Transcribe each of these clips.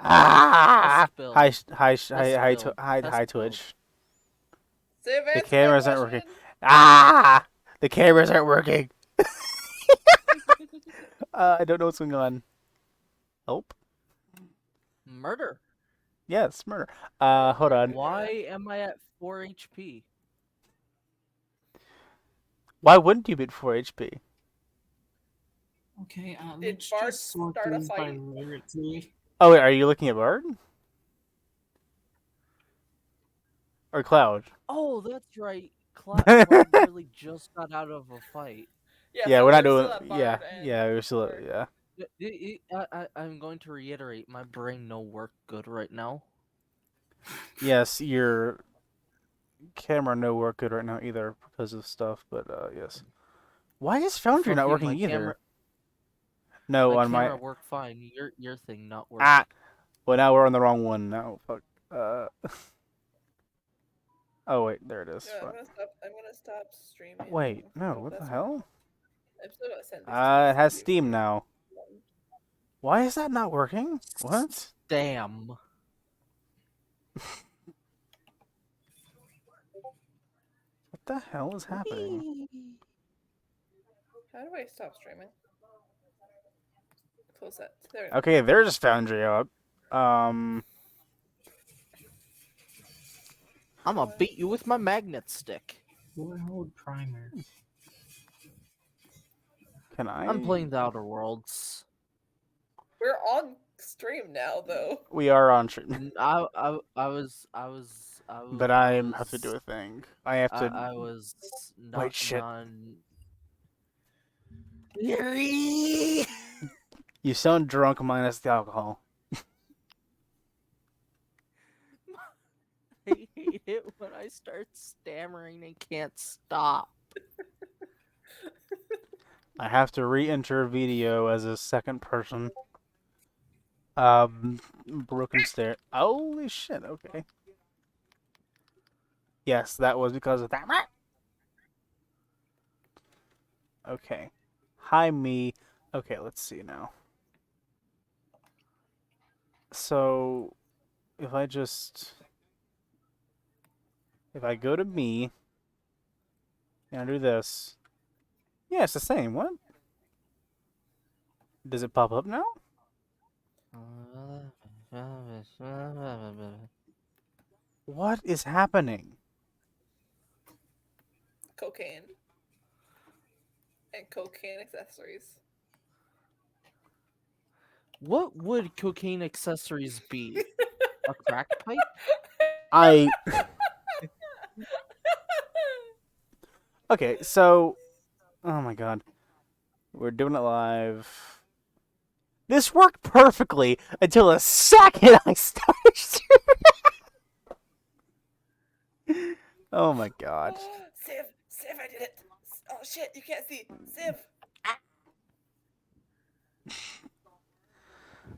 Ah! spill. Hi, Spill. hi, Twitch. Save, The answer my cameras aren't working. question. Ah! The cameras aren't working. I don't know what's going on. Help? Murder. Yes, murder. Hold on. Why am I at 4 HP? Why wouldn't you be at 4 HP? Okay, Did let's Bard just sort start a these by fight? rarity. Oh, wait, are you looking at Bard? Or Cloud? Oh, that's right. Bard literally just got out of a fight. Yeah, Yeah, so we're not still doing. at Yeah, Bard and yeah, we're still. Bard. Yeah. I'm going to reiterate, my brain no work good right now. Yes, your camera no work good right now either because of stuff, but yes. Why is Foundry Fuck not you, working my either? camera, No, my on camera my. worked fine. Your thing not working. Ah! Well, now we're on the wrong one now. Fuck. Oh, wait, there it is. No, I'm gonna stop streaming. Wait, now. no, Oh, what the that's hell? I'm still gonna send this to you. It has Steam now. Why is that not working? What? Damn. What the hell is happening? How do I stop streaming? Close that. There we go. Okay, there's Foundry up. I'm gonna beat you with my magnet stick. Hold primer. Can I? I'm playing the Outer Worlds. We're on stream now, though. We are on stream. I was. But I have to do a thing. I have to. I was not. Wait, shit. You sound drunk minus the alcohol. I hate it when I start stammering and can't stop. I have to re-enter video as a second person. Broken stair. Holy shit, okay. Yes, that was because of that. Okay. Hi, me. Okay, let's see now. So, if I go to me, and I do this. Yeah, it's the same. What? Does it pop up now? What is happening? Cocaine. And cocaine accessories. What would cocaine accessories be? A crack pipe? Okay, so... Oh my god. We're doing it live. This worked perfectly until the second I started streaming. Oh my god. Civ, I did it. Oh shit, you can't see. Civ.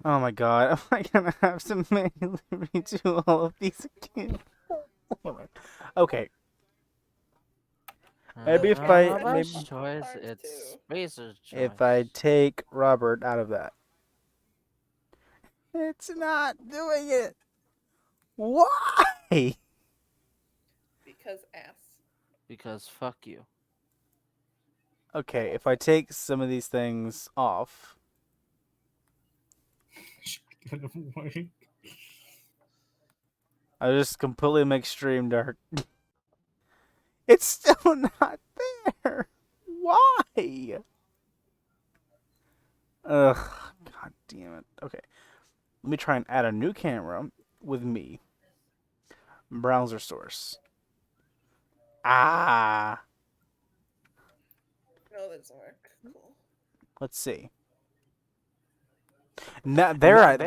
Oh my god. Am I gonna have to manually redo all of these again? Okay. Maybe if I take Robert out of that. It's not doing it. Why? Because ass. Because fuck you. Okay, if I take some of these things off. I just completely make stream dark. It's still not there. Why? Ugh, god damn it. Okay. Let me try and add a new camera with me. Browser source. Ah. No, that doesn't work. Cool. Let's see. No, there.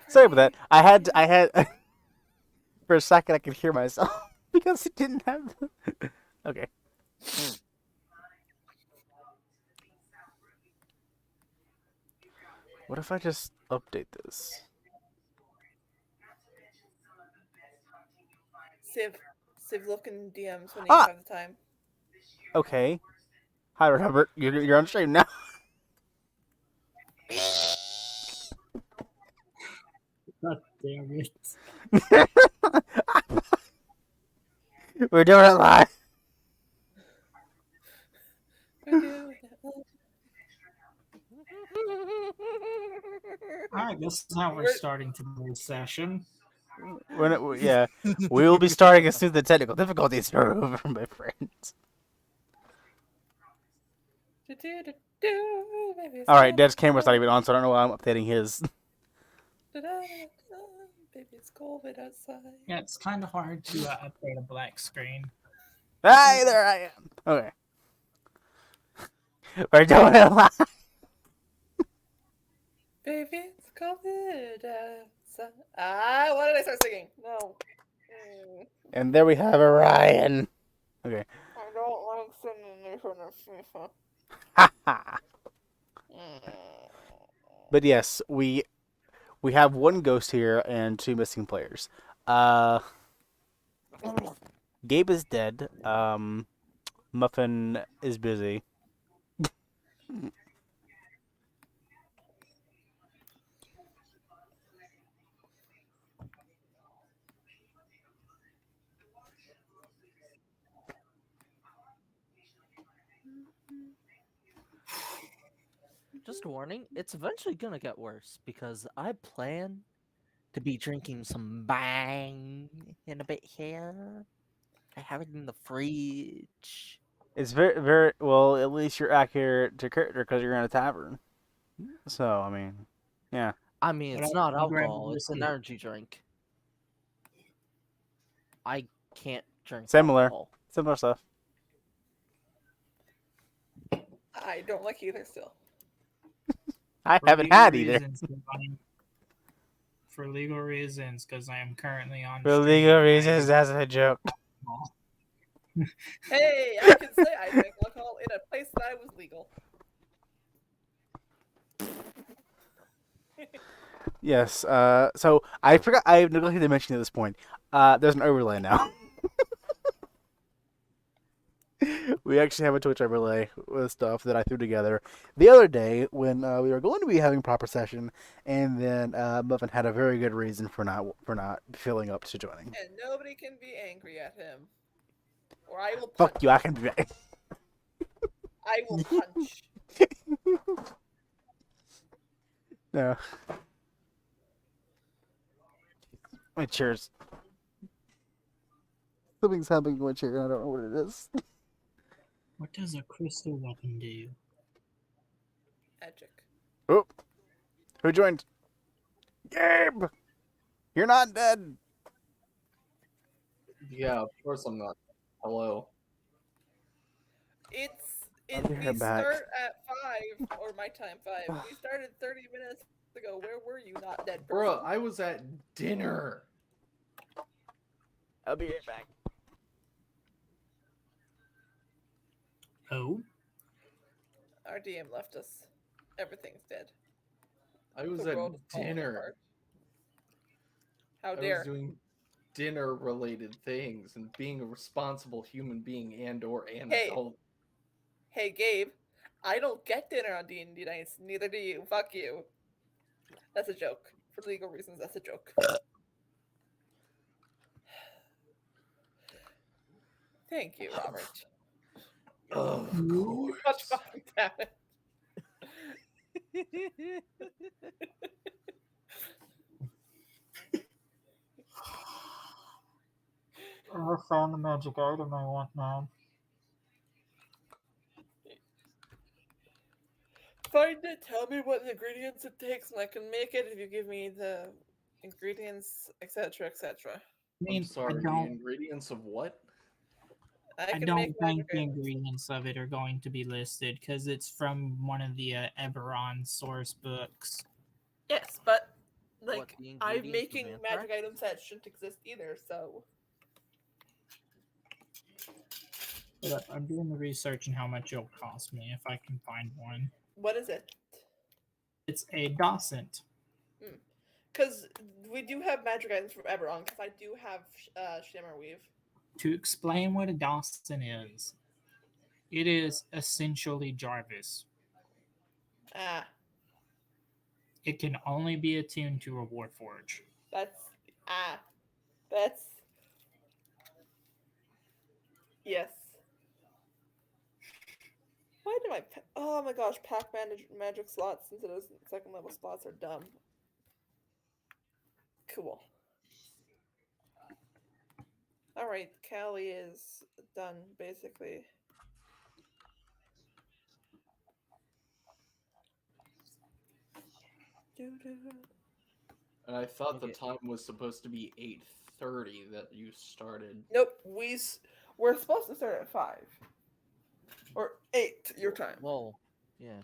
Sorry about that. I had for a second I could hear myself because it didn't have. Okay. What if I just update this? Civ looking DMs when you Ah! have the time. Okay. Hi, Robert. You're on stream now. God damn it. We're doing it live. We're doing it. Alright, this is how we're starting today's session. Yeah, we will be starting as soon as the technical difficulties are over, my friends. All right, Dad's camera's not even on, so I don't know why I'm updating his. Baby, it's cold outside. Yeah, it's kind of hard to update a black screen. Hi, there I am. Okay. We're doing it live. Baby, it's cold outside. Why did I start singing? No. And there we have Orion. Okay. I don't like singing in front of FIFA. Ha ha. But yes, we have one ghost here and 2 missing players. Gabe is dead. Muffin is busy. Just a warning, it's eventually gonna get worse because I plan to be drinking some bang in a bit here. I have it in the fridge. It's very, very well. At least you're accurate to character because you're in a tavern. So I mean, yeah. I mean, it's Well, not I'll grab alcohol, the it's an receipt. energy drink. I can't drink Similar. alcohol. Similar stuff. I don't like either still. I For haven't legal had either. reasons, for legal reasons, because I am currently on For stream, legal I reasons, do that's a joke. alcohol. Hey, I can say I drank alcohol in a place that I was legal. Yes. So I forgot. I neglected to mention at this point. There's an overlay now. We actually have a Twitch overlay with stuff that I threw together the other day when we were going to be having proper session, and then Muffin had a very good reason for not filling up to joining. And nobody can be angry at him. Or I will punch. Fuck you! I can be back. I will punch. No. My chair's. Something's happening to my chair, and I don't know what it is. What does a crystal weapon do? Magic. Oh, who joined? Gabe, you're not dead. Yeah, of course I'm not. Hello. We right back. start at 5, or my time 5. We started 30 minutes ago. Where were you, not dead person? Bruh, I was at dinner. I'll be right back. Oh? Our DM left us. Everything's dead. I was The at world is falling dinner. apart. How I dare. was doing dinner-related things and being a responsible human being and/or an Hey. adult. Hey, Gabe. I don't get dinner on D&D nights. Neither do you. Fuck you. That's a joke. For legal reasons, that's a joke. Thank you, Robert. Of Much course. fucking damage. I found the magic item I want now. Find it, tell me what ingredients it takes, and I can make it if you give me the ingredients, etc., etc. I mean, I'm sorry, I the don't, ingredients of what? I I can don't make think magic the items. ingredients of it are going to be listed because it's from one of the Eberron source books. Yes, but What, like the I'm ingredients for making vampire? magic items that shouldn't exist either. So But I'm doing the research and how much it'll cost me if I can find one. what is it? It's a docent. Because we do have magic items from Eberron. Because I do have Shimmer Weave. To explain what a Dawson is, it is essentially Jarvis. Ah, It can only be attuned to a Warforge. that's that's yes. Why do oh my gosh, pack magic slots instead of second level slots are dumb. Cool. All right, Callie is done basically. Doo-doo. And I thought the Okay. time was supposed to be 8:30 that you started. Nope, we're supposed to start at 5 or 8 your time. Whoa. Yeah.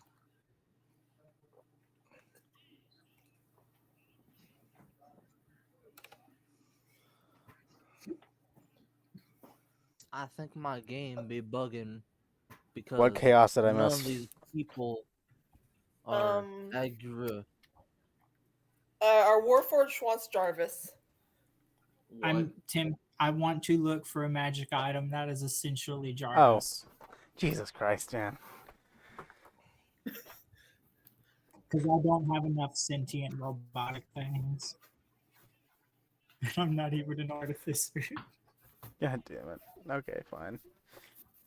I think my game be bugging because What chaos did I none miss? of these people are Um, aggro. our Warforged wants Jarvis. What? I'm Tim. I want to look for a magic item that is essentially Oh. Jarvis. Jesus Christ, man. Because I don't have enough sentient robotic things. And I'm not even an artificer. God damn it. Okay, fine.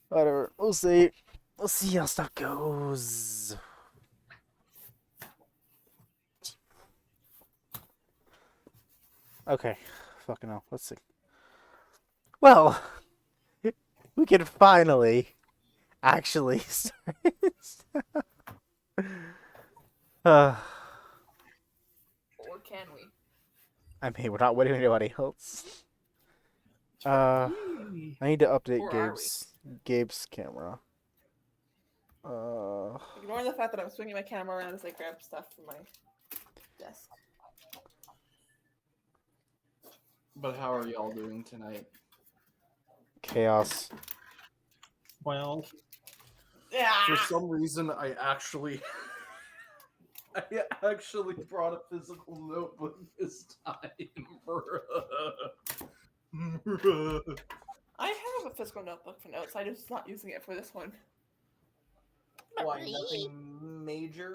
Whatever. We'll see. We'll see how stuff goes. Okay. Fucking hell. Let's see. Well, we can finally actually start. uh, Or can we? I mean, we're not waiting on anybody else. I need to update Or are Gabe's camera. Ignore the fact that I'm swinging my camera around as I grab stuff from my desk. But how are y'all doing tonight? Chaos. Well, Yeah. For some reason, I actually brought a physical notebook this time. I have a physical notebook for notes. I'm just not using it for this one. Why, nothing major?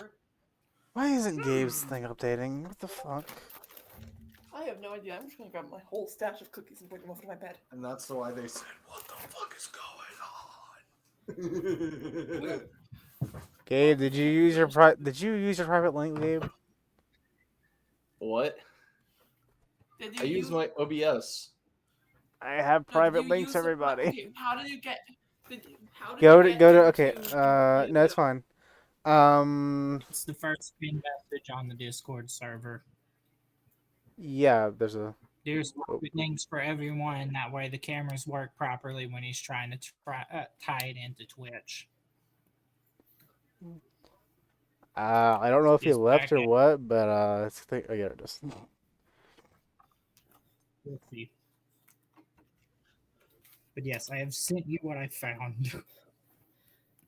Why isn't Gabe's thing updating? What the fuck? I have no idea. I'm just gonna grab my whole stash of cookies and bring them over to my bed. And that's why they said, "What the fuck is going on?" Gabe, did you use your private link, Gabe? What? Did I use my OBS. I have private links, everybody. Okay, how did you get? How did Go you to get go to into okay. No, it's fine. it's the first pin message on the Discord server. Yeah, there's a. There's links for everyone. That way the cameras work properly when he's trying to tie it into Twitch. I don't know if he Just left back or it. what, but it's I get it. Just We'll see. But yes, I have sent you what I found.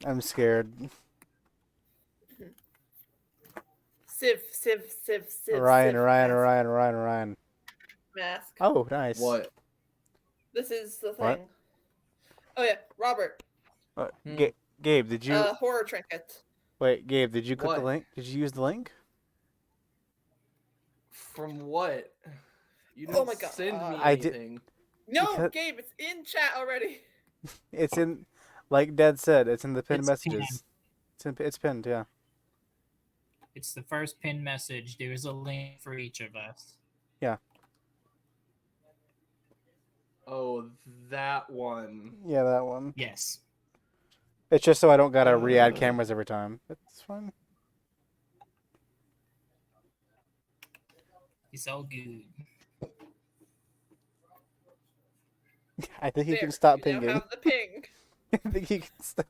I'm scared. Civ. Ryan. Mask. Oh, nice. What? This is the thing. What? Oh yeah, Robert. Gabe, did you Horror trinket. wait? Gabe, did you click the What? link? Did you use the link? From what? You Oh didn't my God. send me I did- anything. No, Because- Gabe, it's in chat already. It's in, like Dad said, it's in the pinned It's messages. It's pinned, yeah. It's the first pin message. There's a link for each of us. Oh, that one. Yeah, that one. Yes. It's just so I don't gotta re-add cameras every time. That's fine. It's all good. I think you can There, stop you now pinging. have the ping. I think you can stop.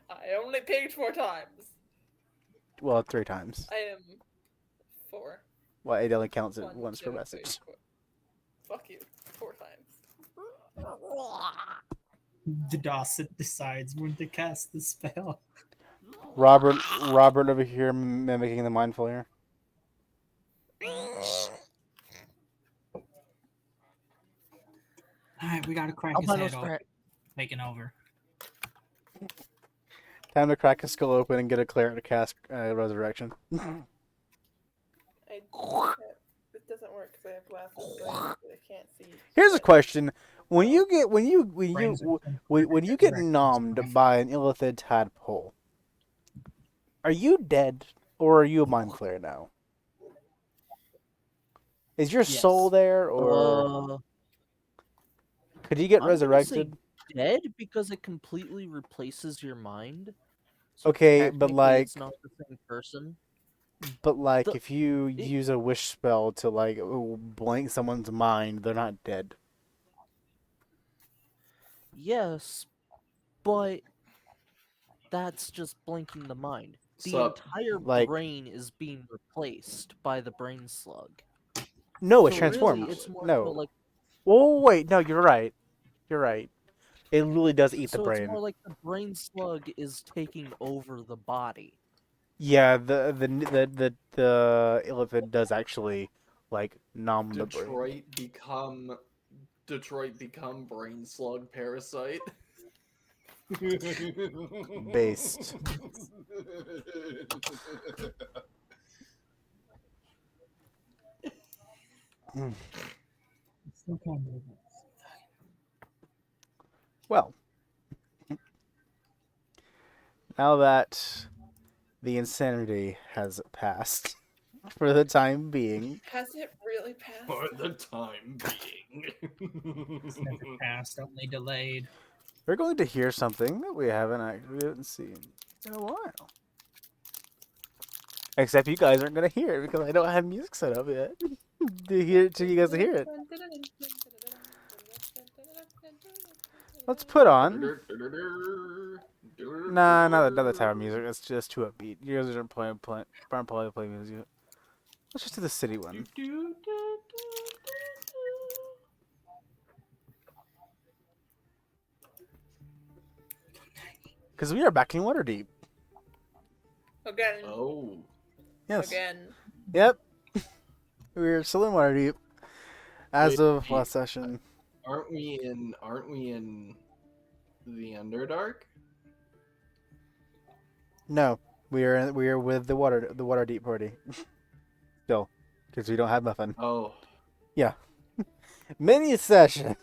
I only pinged 4 times. Well, 3 times. I am 4. Well, it only counts it 1, once 2, per 3, message. 4. Fuck you. 4 times. The Dawson decides when to cast the spell. Robert over here mimicking the mind flayer. All right, we gotta crack his Albino head off. Strat. Taking over. Time to crack his skull open and get a cleric to cast resurrection. It doesn't work because I have glasses, so I can't see. Here's a shit. question: when you get Brains are when you get resurrections. nommed by an illithid tadpole, are you dead or are you a mind flayer now? Is your soul Yes. there, or Uh, could you get I'm gonna say resurrected? dead because it completely replaces your mind. So Okay, but technically, it's like, not the same person. The- if you it- use a wish spell to like blank someone's mind, they're not dead. Yes, but that's just blinking the mind. The Sup? entire Like- brain is being replaced by the brain slug. No, it's So transformed. really, it's more No. so like Oh wait, no, you're right. You're right. It really does eat the so it's brain. more like the brain slug is taking over the body. Yeah, the illithid does actually like numb the brain. Detroit become brain slug parasite. Based. Still can't believe it. Well, now that the insanity has passed for the time being, Has it really passed? For the time being. It's never passed, only delayed. we're going to hear something that we haven't seen in a while. Except you guys aren't going to hear it because I don't have music set up yet. To hear it, to you guys to hear it. Let's put on. Nah, not the tower music. It's just too upbeat. You guys aren't playing music. Let's just do the city one. Because we are back in Waterdeep. Again. Oh. Yes. Again. Yep. We're still in Waterdeep as Wait, of last session. Aren't we in the Underdark? No, we are with the Waterdeep party. Still, because we don't have nothing. Oh. Mini session.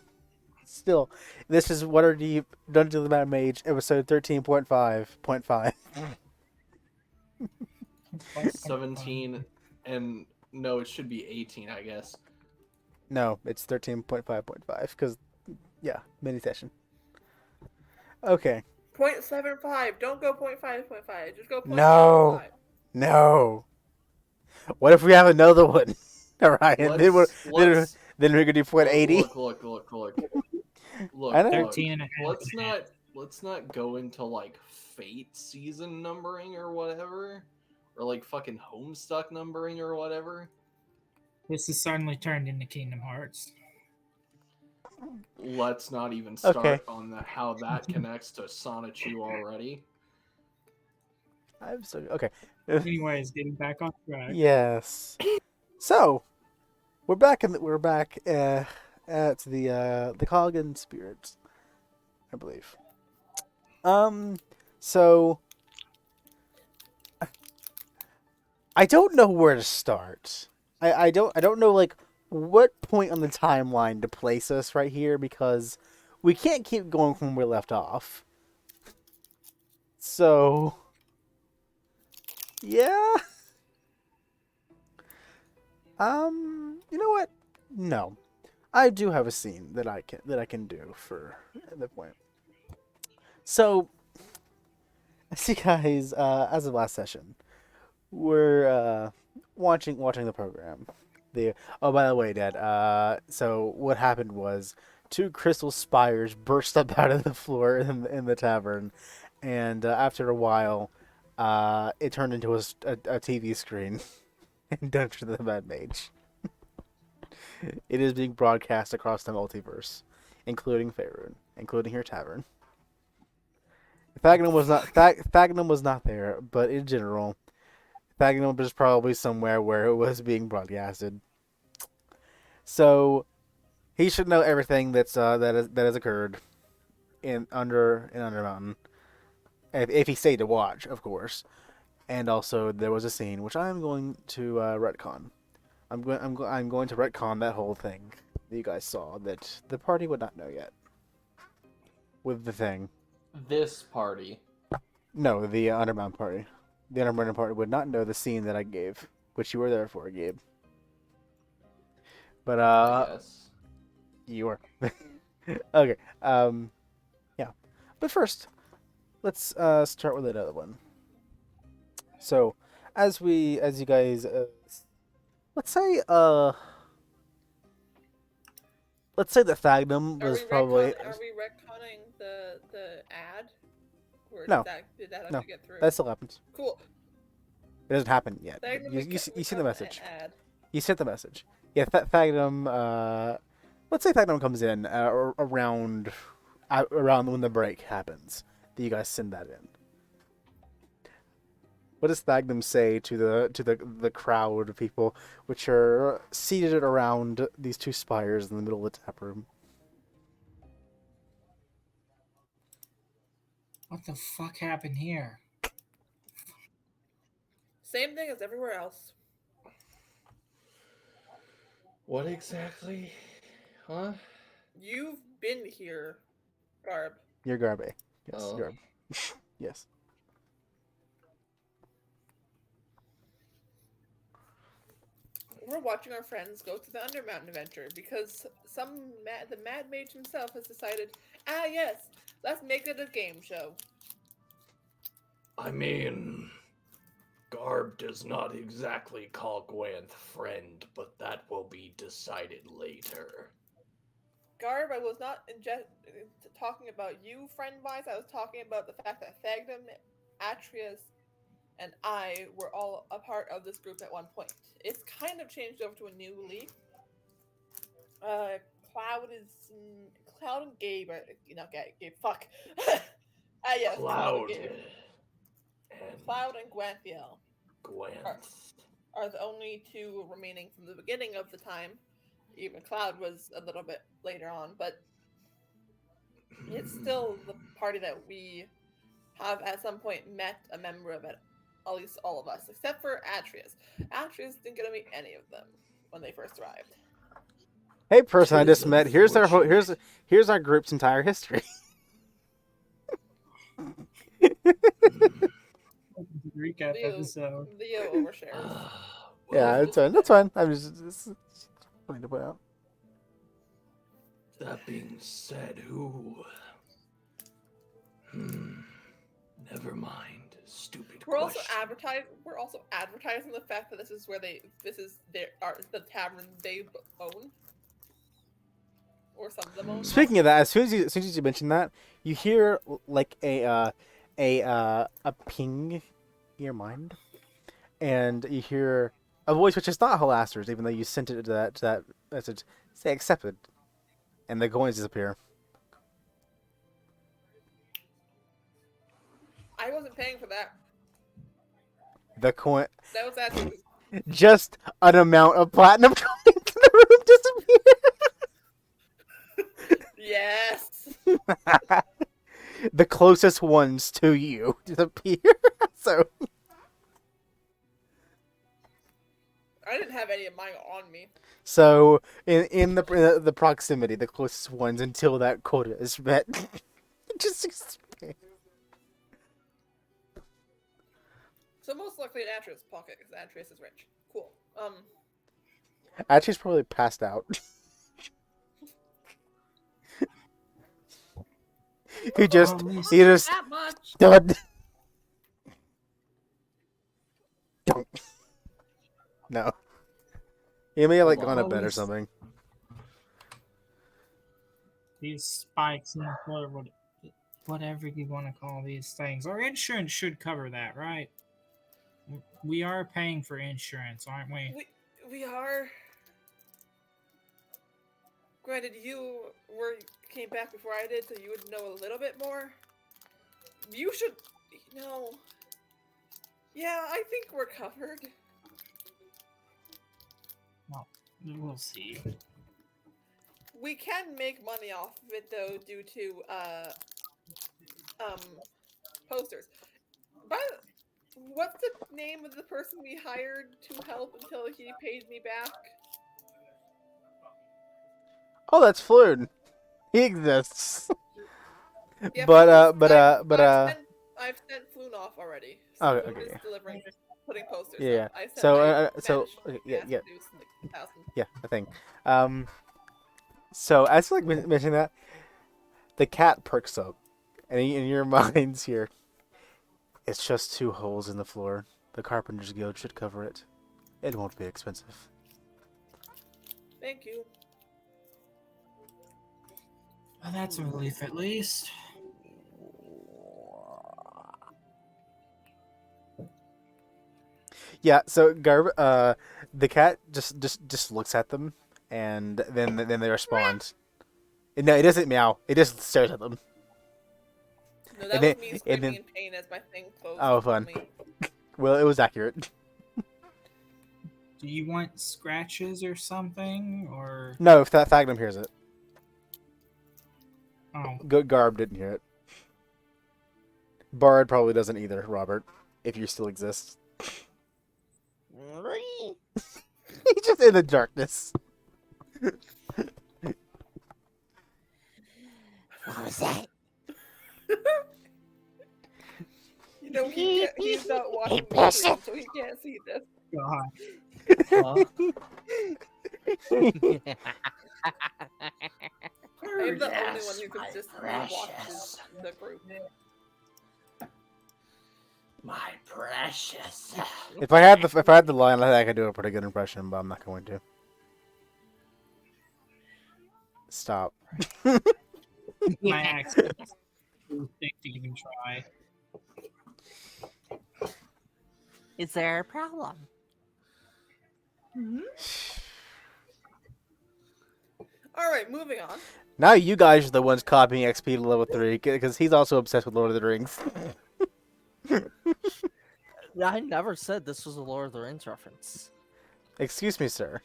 Still, this is Waterdeep Dungeons and Mage episode 13.5.5. 17 and no, it should be 18, I guess. No, it's 13.5.5 because, yeah, mini session. Okay. 0.75. Don't go 0.5.5. Just go 0.75. No. No. What if we have another one? All right, and then we're gonna do 0.80. Look, I know. 13 and a half. let's not go into like fate season numbering or whatever, or like fucking Homestuck numbering or whatever. This has suddenly turned into Kingdom Hearts. Let's not even start Okay. on how that connects to Sonichu already. I'm so okay. Anyways, getting back on track. Yes. So, we're back at the Coggin Spirits, I believe. So I don't know where to start. I don't know like what point on the timeline to place us right here because we can't keep going from where we left off. So, yeah. You know what? No. I do have a scene that I can do for the point. So, as you guys, as of last session, we're watching the program. By the way, Dad. So what happened was two crystal spires burst up out of the floor in the tavern, and after a while, it turned into a TV screen in Dungeons of the Mad Mage. It is being broadcast across the multiverse, including Faerun, including your tavern. Fagnum was not there, but in general, Fagnum was probably somewhere where it was being broadcasted. So, He should know everything that has occurred in Under Mountain. If he stayed to watch, of course. And also, there was a scene which I'm going to retcon. I'm going to retcon that whole thing that you guys saw that the party would not know yet. With the thing. This party. No, the Underground party. The Underground party would not know the scene that I gave, which you were there for, Gabe. But I guess. you were. Okay. Yeah. But first, let's start with another one. So, as you guys, let's say that Thagnum was probably Are we retconning the ad? Or No. did that have No. to get through? that still happens. Cool. It doesn't happen yet. Thagnum, You see the message. Ad. You sent the message. Yeah, Thagnum. Let's say Thagnum comes in around when the break happens. That you guys send that in. What does Thagnum say to the crowd of people which are seated around these two spires in the middle of the tap room? What the fuck happened here? Same thing as everywhere else. What exactly? Huh? You've been here, Garb. You're Garbe. Yes, Oh. Garb. Yes. We're watching our friends go to the Undermountain adventure because the Mad Mage himself has decided, yes, let's make it a game show. I mean, Garb does not exactly call Gwanth friend, but that will be decided later. Garb, I was not talking about you friend-wise. I was talking about the fact that Thagdum, Atreus, and I were all a part of this group at one point. It's kind of changed over to a new leaf. Cloud and Gabe are Gabe. Fuck. Yes, Cloud and Gabe. and Cloud and Gwanthiel Gwanth. are the only two remaining from the beginning of the time. Even Cloud was a little bit later on, but it's still the party that we have at some point met a member of it. At least all of us, except for Atreus. Atreus didn't get to meet any of them when they first arrived. Hey, person I just Tis met. Here's unfortunate. here's our group's entire history. Recap Leo, episode. Leo overshares. Yeah, Well, it's fine. That's fine. I'm just it's funny to point out. that being said, who? Never mind. Stupid We're question. also advertising the fact that this is the tavern they own, or some of them own. Speaking of that, as soon as you mention that, you hear like a ping in your mind, and you hear a voice which is not Halaster's, even though you sent it to that message. Say accepted, and the coins disappear. I wasn't paying for that. The coin, That was actually just an amount of platinum going into the room disappear. yes. The closest ones to you disappear. So I didn't have any of mine on me. so in the proximity, the closest ones until that quota is met, just expand. So most likely in Atreus' pocket, because Atreus is rich. Cool. Actually, he's probably passed out. he just That much. done. Don't. No. He may have like gone to bed or Always. something. These spikes in the floor, whatever you want to call these things. Our insurance should cover that, right? We are paying for insurance, aren't we? We are. Granted, you came back before I did, so you would know a little bit more. You should know. Yeah, I think we're covered. We'll see. we can make money off of it though, due to posters. But what's the name of the person we hired to help until he paid me back? Oh, that's Floon. He exists. Yeah, but I've sent Floon off already. oh, Floon okay, is yeah. delivering, putting posters Yeah. up. I sent So I so managed okay, to yeah, mass yeah, produce like 1,000. yeah, the thing. So as you like mentioning that, the cat perks up, and in your minds here, it's just 2 holes in the floor. The Carpenter's Guild should cover it. It won't be expensive. Thank you. Well, that's a relief at least. Yeah. So the cat just looks at them, and then they respond. No, it doesn't meow. It just stares at them. No, And that was then- me and screaming then- in pain as my thing closed Oh, on fun. me. Well, it was accurate. Do you want scratches or something? Or No, if that Fagnum hears it. oh, Garb didn't hear it. Bard probably doesn't either, Robert, if you still exist. He's just in the darkness. What was that? You know, he's not watching the bless stream, so he can't see this. God. Huh? I am the only one who consistently watches the group. My precious. If I had the line, I think I could do a pretty good impression, but I'm not going to. Stop. My accent is too thick to even try. Is there a problem? Alright, moving on. Now you guys are the ones copying XP to level 3, because he's also obsessed with Lord of the Rings. I never said this was a Lord of the Rings reference. Excuse me, sir.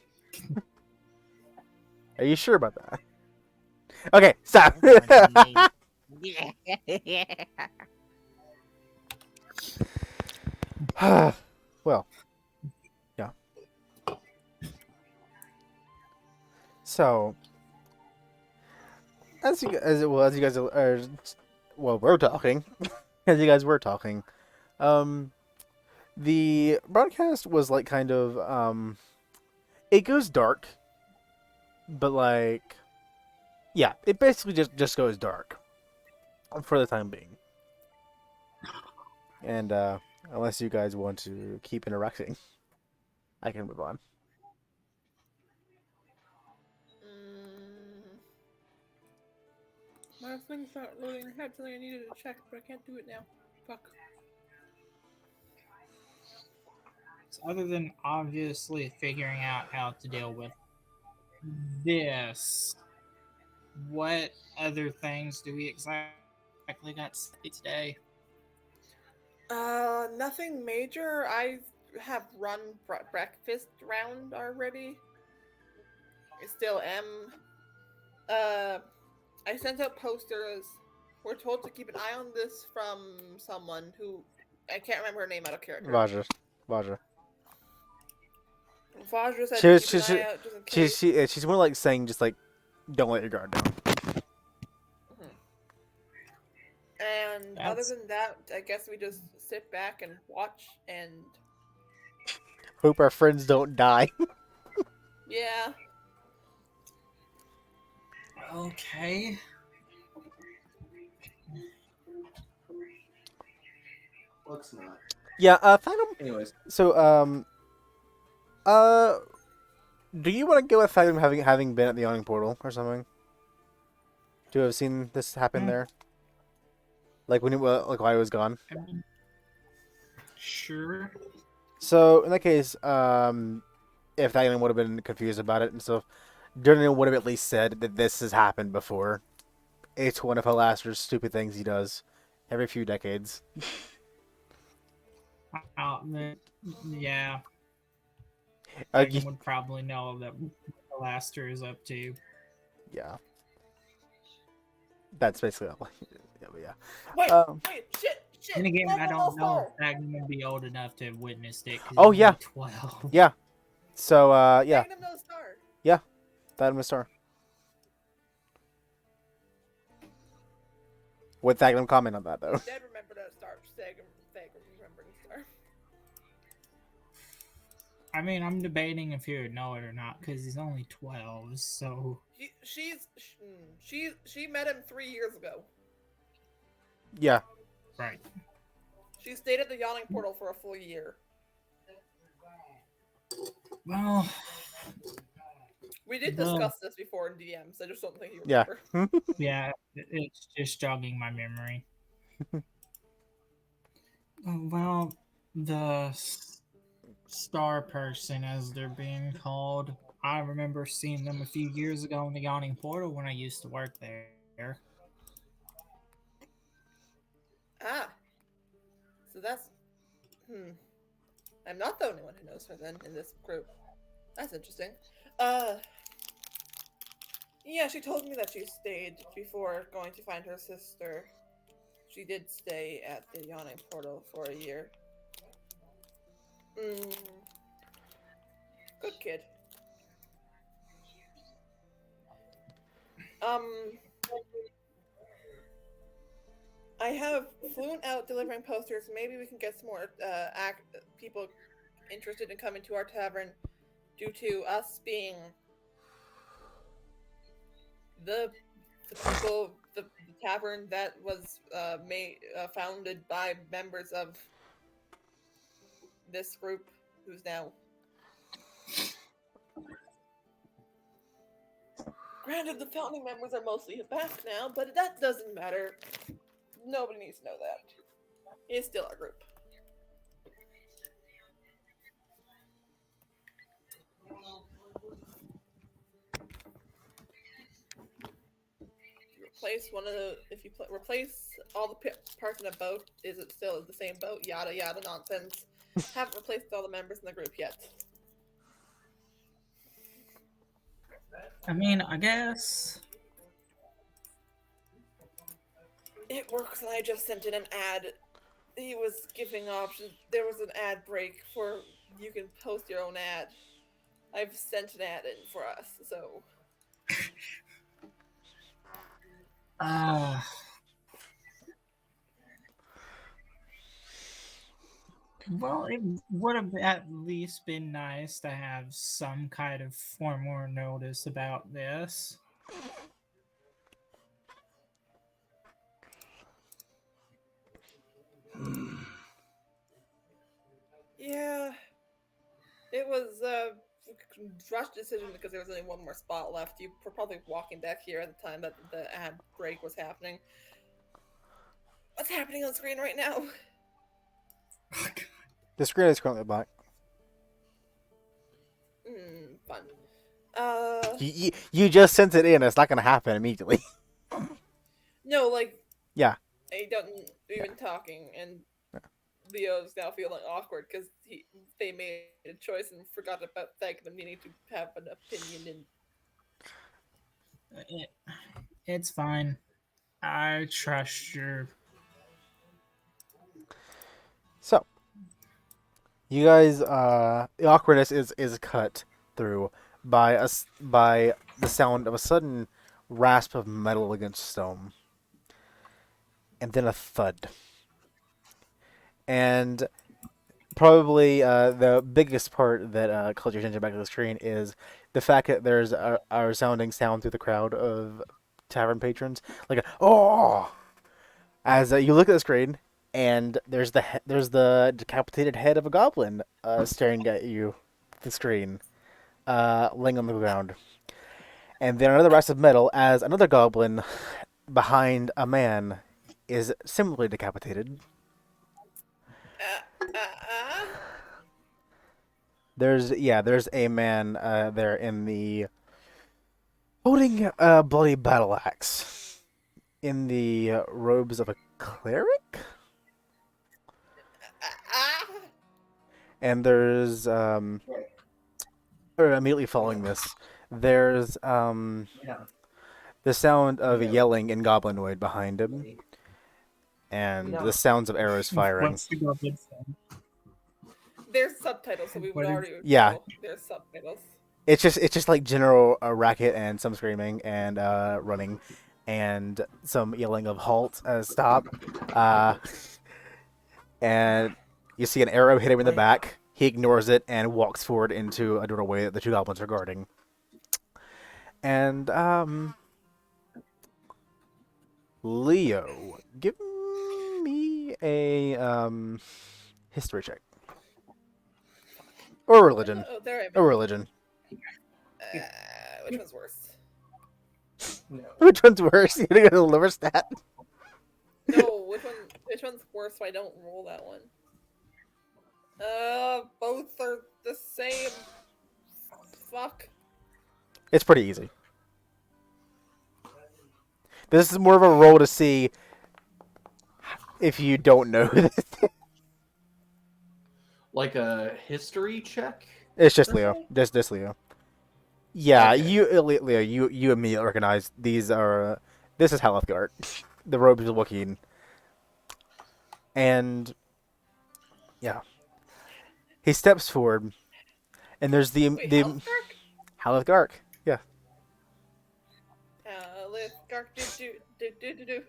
Are you sure about that? Okay, stop. Well, yeah. So, as you guys are, well, we're talking, as you guys were talking, the broadcast was like kind of it goes dark, but like, yeah, it basically just goes dark for the time being, and unless you guys want to keep interacting, I can move on. My thing's not loading. I had something I needed to check, but I can't do it now. Fuck. So other than obviously figuring out how to deal with this, what other things do we exactly got to see today? Nothing major. I have run breakfast round already. I still am. I sent out posters. We're told to keep an eye on this from someone who I can't remember her name out of character. Vajra. Vajra said She was- to keep an eye out just in case. She's more like saying just like, don't let your guard down. And other That's- than that, I guess we just sit back and watch and Hope our friends don't die. yeah. Okay. Looks not. Yeah, Fagnum. Anyways, So, do you want to go with Fagnum having been at the yawning portal or something? To have seen this happen there, like when like while I was gone. I mean, sure. So in that case, if Fagnum would have been confused about it and stuff, Durnan would have at least said that this has happened before. It's one of Alastair's stupid things he does every few decades. Yeah, Uh, I would probably know that what Alastair is up to. yeah, that's basically all. Yeah, but yeah. Wait, Um, shit. And again, I Level no don't know star. if Magnum would be old enough to have witnessed it because Oh, he's yeah. only 12. Yeah. So yeah, Magnum no star. that I'm a star. Would Thagnum comment on that though? Dad remembered a star. Stag remembering star. I mean, I'm debating if he would know it or not because he's only 12. So She met him 3 years ago. Yeah. right. She stayed at the yawning portal for a full year. Well, We did No. discuss this before in DMs. I just don't think you Yeah. remember. yeah, it's just jogging my memory. Well, the star person, as they're being called, I remember seeing them a few years ago in the Yawning Portal when I used to work there. Ah. So that's. I'm not the only one who knows her then in this group. That's interesting. Yeah, she told me that she stayed before going to find her sister. She did stay at the Yawning Portal for a year. Good kid. I have flown out delivering posters. Maybe we can get some more people interested in coming to our tavern due to us being the tavern that was founded by members of this group who's now granted the founding members are mostly back now, but that doesn't matter. Nobody needs to know that. It's still our group. Replace one of the replace all the parts in a boat, is it still the same boat? Yada yada nonsense. Haven't replaced all the members in the group yet. I mean, I guess. It works, and I just sent in an ad. He was giving options. There was an ad break for you can post your own ad. I've sent an ad in for us, so. Well, it would have at least been nice to have some kind of formal notice about this. Yeah. It was a rushed decision because there was only one more spot left. You were probably walking back here at the time that the ad break was happening. What's happening on screen right now? The screen is currently black. Fun. You just sent it in. It's not gonna happen immediately. No, like. Yeah. I don't even talking, and Leo's now feeling awkward because they made a choice and forgot about them needing to have an opinion. It's fine. I trust your. So, you guys, the awkwardness is cut through by the sound of a sudden rasp of metal against stone, and then a thud. And probably the biggest part that calls your attention back to the screen is the fact that there's a resounding sound through the crowd of tavern patrons, like a oh, as you look at the screen, and there's the decapitated head of a goblin staring at you, the screen, laying on the ground, and then another rasp of metal as another goblin behind a man is similarly decapitated. There's a man there in the holding a bloody battle axe in the robes of a cleric, and there's or immediately following this, there's the sound of Yeah. yelling in Goblinoid behind him, and No. the sounds of arrows firing. What's the goblin sound? There's subtitles, so we would What is- already Yeah. know there's subtitles. It's just like general racket and some screaming and running, and some yelling of halt, stop, and you see an arrow hit him in the back. He ignores it and walks forward into a doorway that the two goblins are guarding. And Leo, give me a history check or religion, Oh, there I am. or religion. Which one's worse? No. Which one's worse? You're gonna get a lower stat. No, which one's worse so I don't roll that one? Both are the same. Fuck. It's pretty easy. This is more of a roll to see if you don't know this. Like a history check? It's just Leo. Just Leo. Yeah, Okay. Leo, you immediately recognize these are. This is Halethgard. The robes are looking. And yeah, he steps forward, and there's Wait, the Halfgark? Halethgard. Yeah, Halfgark, do.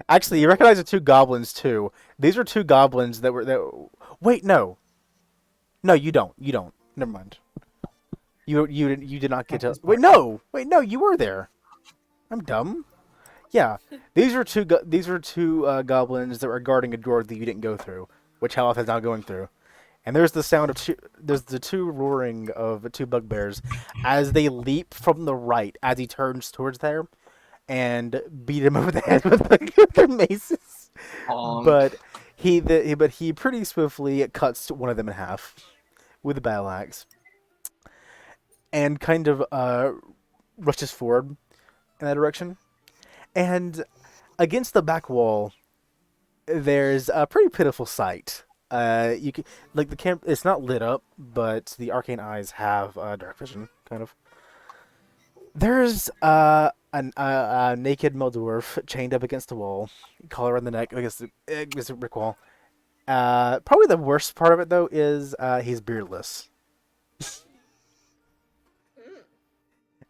actually, you recognize the two goblins too. These are two goblins that were that. Wait, no, you don't. You don't. Never mind. You did not get to. Wait, no. You were there. I'm dumb. Yeah, these are two goblins that were guarding a door that you didn't go through, which Haleth is now going through. And there's the sound of there's the two roaring of two bugbears as they leap from the right as he turns towards there, and beat him over the head with their maces. Honk. But he pretty swiftly cuts one of them in half with a battle axe, and kind of rushes forward in that direction. And against the back wall, there's a pretty pitiful sight. You can like the camp. It's not lit up, but the arcane eyes have dark vision, kind of. There's a naked Meldorf chained up against the wall, collar around the neck against the brick wall. Probably the worst part of it though is he's beardless,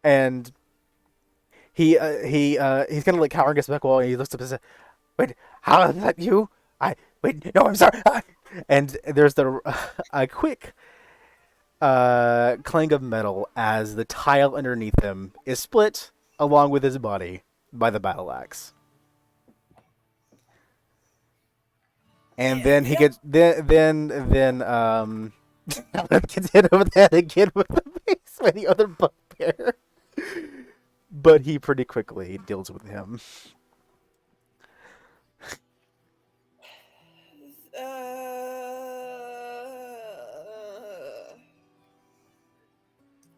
and he's kind of like cowering against the back wall, and he looks up and says, "Wait, how is that you? Wait, no, I'm sorry." And there's a quick clang of metal as the tile underneath him is split along with his body by the battle axe. And then he gets then gets hit over the head again with the face by the other bugbear. But he pretty quickly deals with him.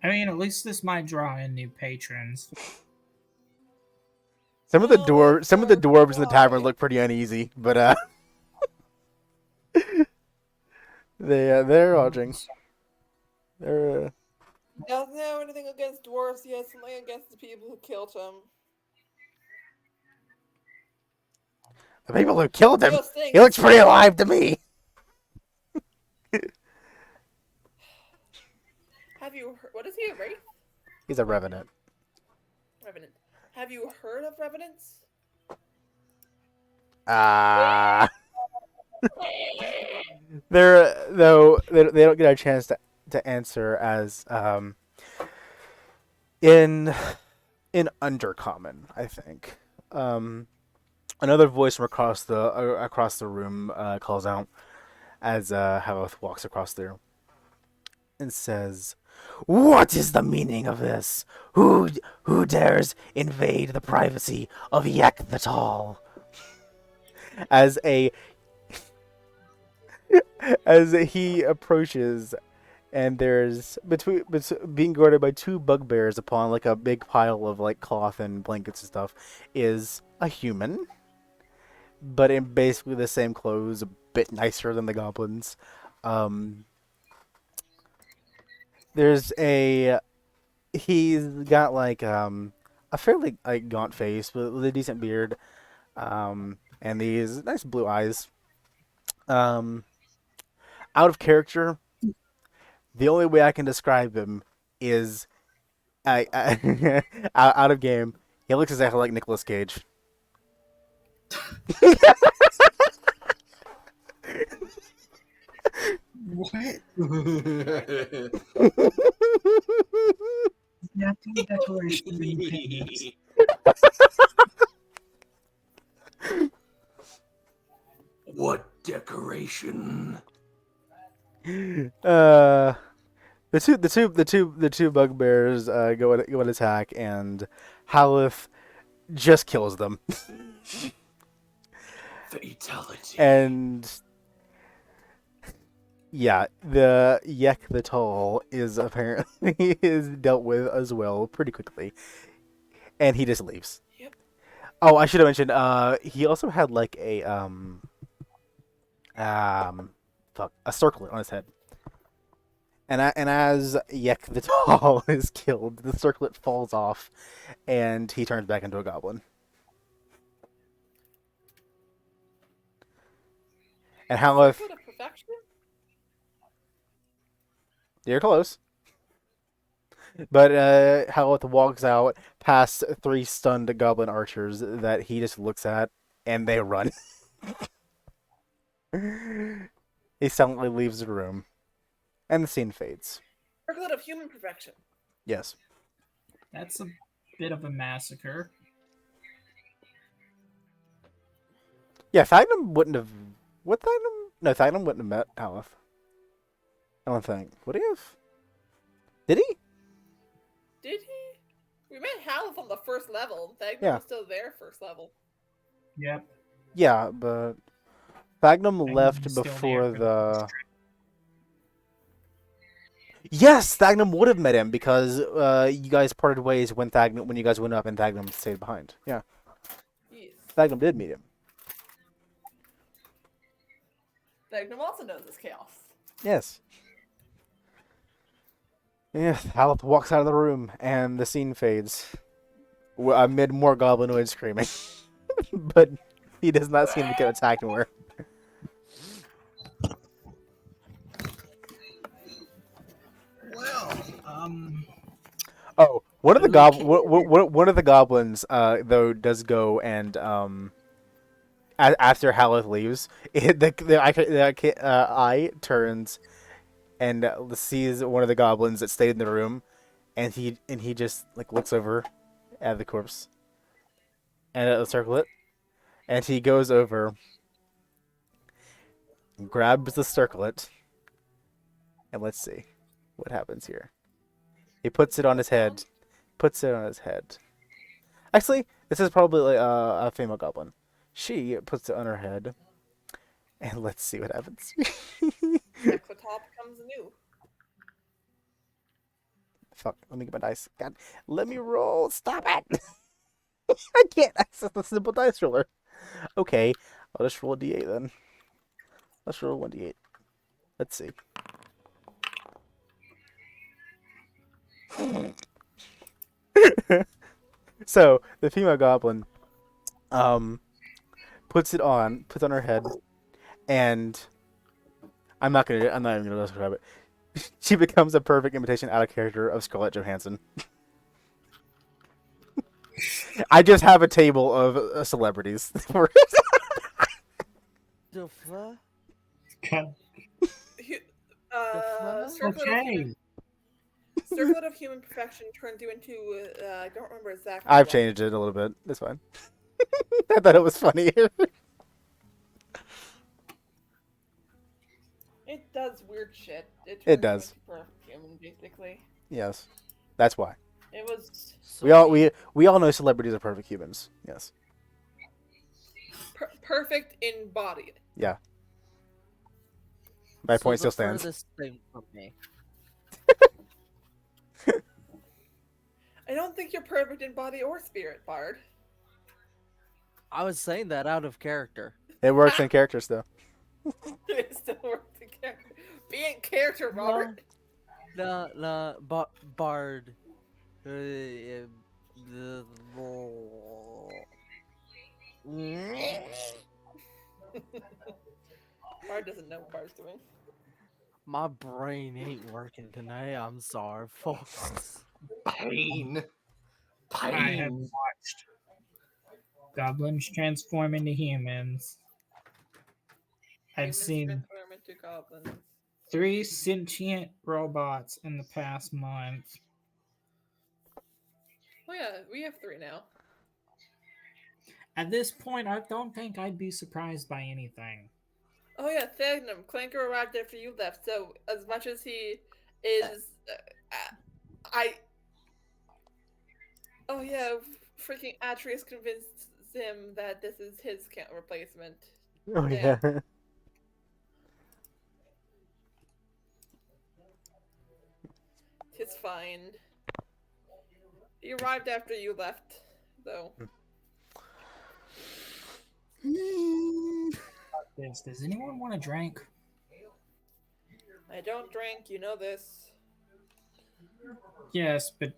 I mean, at least this might draw in new patrons. Some of the dwarves in the tavern look pretty uneasy, but they're watching. They're Doesn't have anything against dwarves. He has something against the people who killed him. the people who killed him. Just saying, He looks pretty alive to me. Have you heard? What is he, a wraith? He's a revenant. Revenant. Have you heard of revenants? They don't get a chance to answer as in Undercommon, I think. Another voice from across the room calls out as Haleth walks across there and says, "What is the meaning of this? Who dares invade the privacy of Yak the Tall?" As he approaches, and there's being guarded by two bugbears upon like a big pile of like cloth and blankets and stuff, is a human, but in basically the same clothes, a bit nicer than the goblins. He's got like a fairly like gaunt face with a decent beard, and these nice blue eyes. Um, Out of character, the only way I can describe him is out of game. He looks exactly like Nicolas Cage. What? That's Nothing declaration of independence. What decoration? uh, the two bugbears go and attack, and Halith just kills them. Fatality. And yeah, the Yek the Tall is apparently is dealt with as well pretty quickly, and he just leaves. Yep. Oh, I should have mentioned. He also had like a circlet on his head, and as Yek the Tall is killed, the circlet falls off, and he turns back into a goblin. And Halith, Circlet of perfection? you're close. But Halith walks out past three stunned goblin archers that he just looks at, and they run. He silently leaves the room, and the scene fades. Circlet of human perfection. Yes. That's a bit of a massacre. Yeah, Thagnum wouldn't have. What Thagnum? No, Thagnum wouldn't have met Halith. I don't think. Would he have? Did he? Did he? We met Halith on the first level. Thagnum Yeah. was still there first level. Yep. Yeah, but Thagnum And left he's still there before for the. Yes, Thagnum would have met him because you guys parted ways when you guys went up and Thagnum stayed behind. Yeah, Yes. Thagnum did meet him. Thagnum also knows this chaos. Yes. Yeah, Halith walks out of the room and the scene fades amid more goblinoid screaming. But he does not seem to get attacked more. Well, Oh, one of the Okay. one of the goblins though does go and after Halith leaves, the eye turns and sees one of the goblins that stayed in the room, and he just like looks over at the corpse and at the circlet, and he goes over, grabs the circlet, and let's see what happens here. He puts it on his head. Puts it on his head. Actually, this is probably like, a female goblin. She puts it on her head, and let's see what happens. Equitop comes anew. Fuck, let me get my dice. God, let me roll. Stop it! I can't access the simple dice roller. Okay, I'll just roll a d8 then. Let's roll 1d8. Let's see. So, the female goblin puts on her head, and I'm not even gonna describe it. She becomes a perfect imitation out of character of Scarlett Johansson. I just have a table of celebrities. The fuck? God, Circlet, okay. Circlet of human perfection turns you into. I don't remember exactly. I've what. changed it a little bit. It's fine. I thought it was funny. It does weird shit. It turns does. you into perfect human, basically. Yes, that's why. It was We all know celebrities are perfect humans. Yes. perfect in body. Yeah. My So point the still stands. furthest thing from me. I don't think you're perfect in body or spirit, Bard. I was saying that out of character. It works in characters though. It still works in character. Be in character, Robert. Bard. Bard doesn't know what Bard's doing. My brain ain't working tonight. I'm sorry, folks. Pain. I have Pain. watched goblins transform into humans. I've Humans seen transform into goblins. 3 sentient robots in the past month. Oh yeah, we have 3 now. At this point, I don't think I'd be surprised by anything. Oh yeah, Thagnum. Clanker arrived after you left, so as much as he is, I. Oh yeah, freaking Atreus convinced him that this is his replacement. Oh Damn. yeah. Tis fine. He arrived after you left, though. Does anyone want a drink? I don't drink, you know this. Yes, but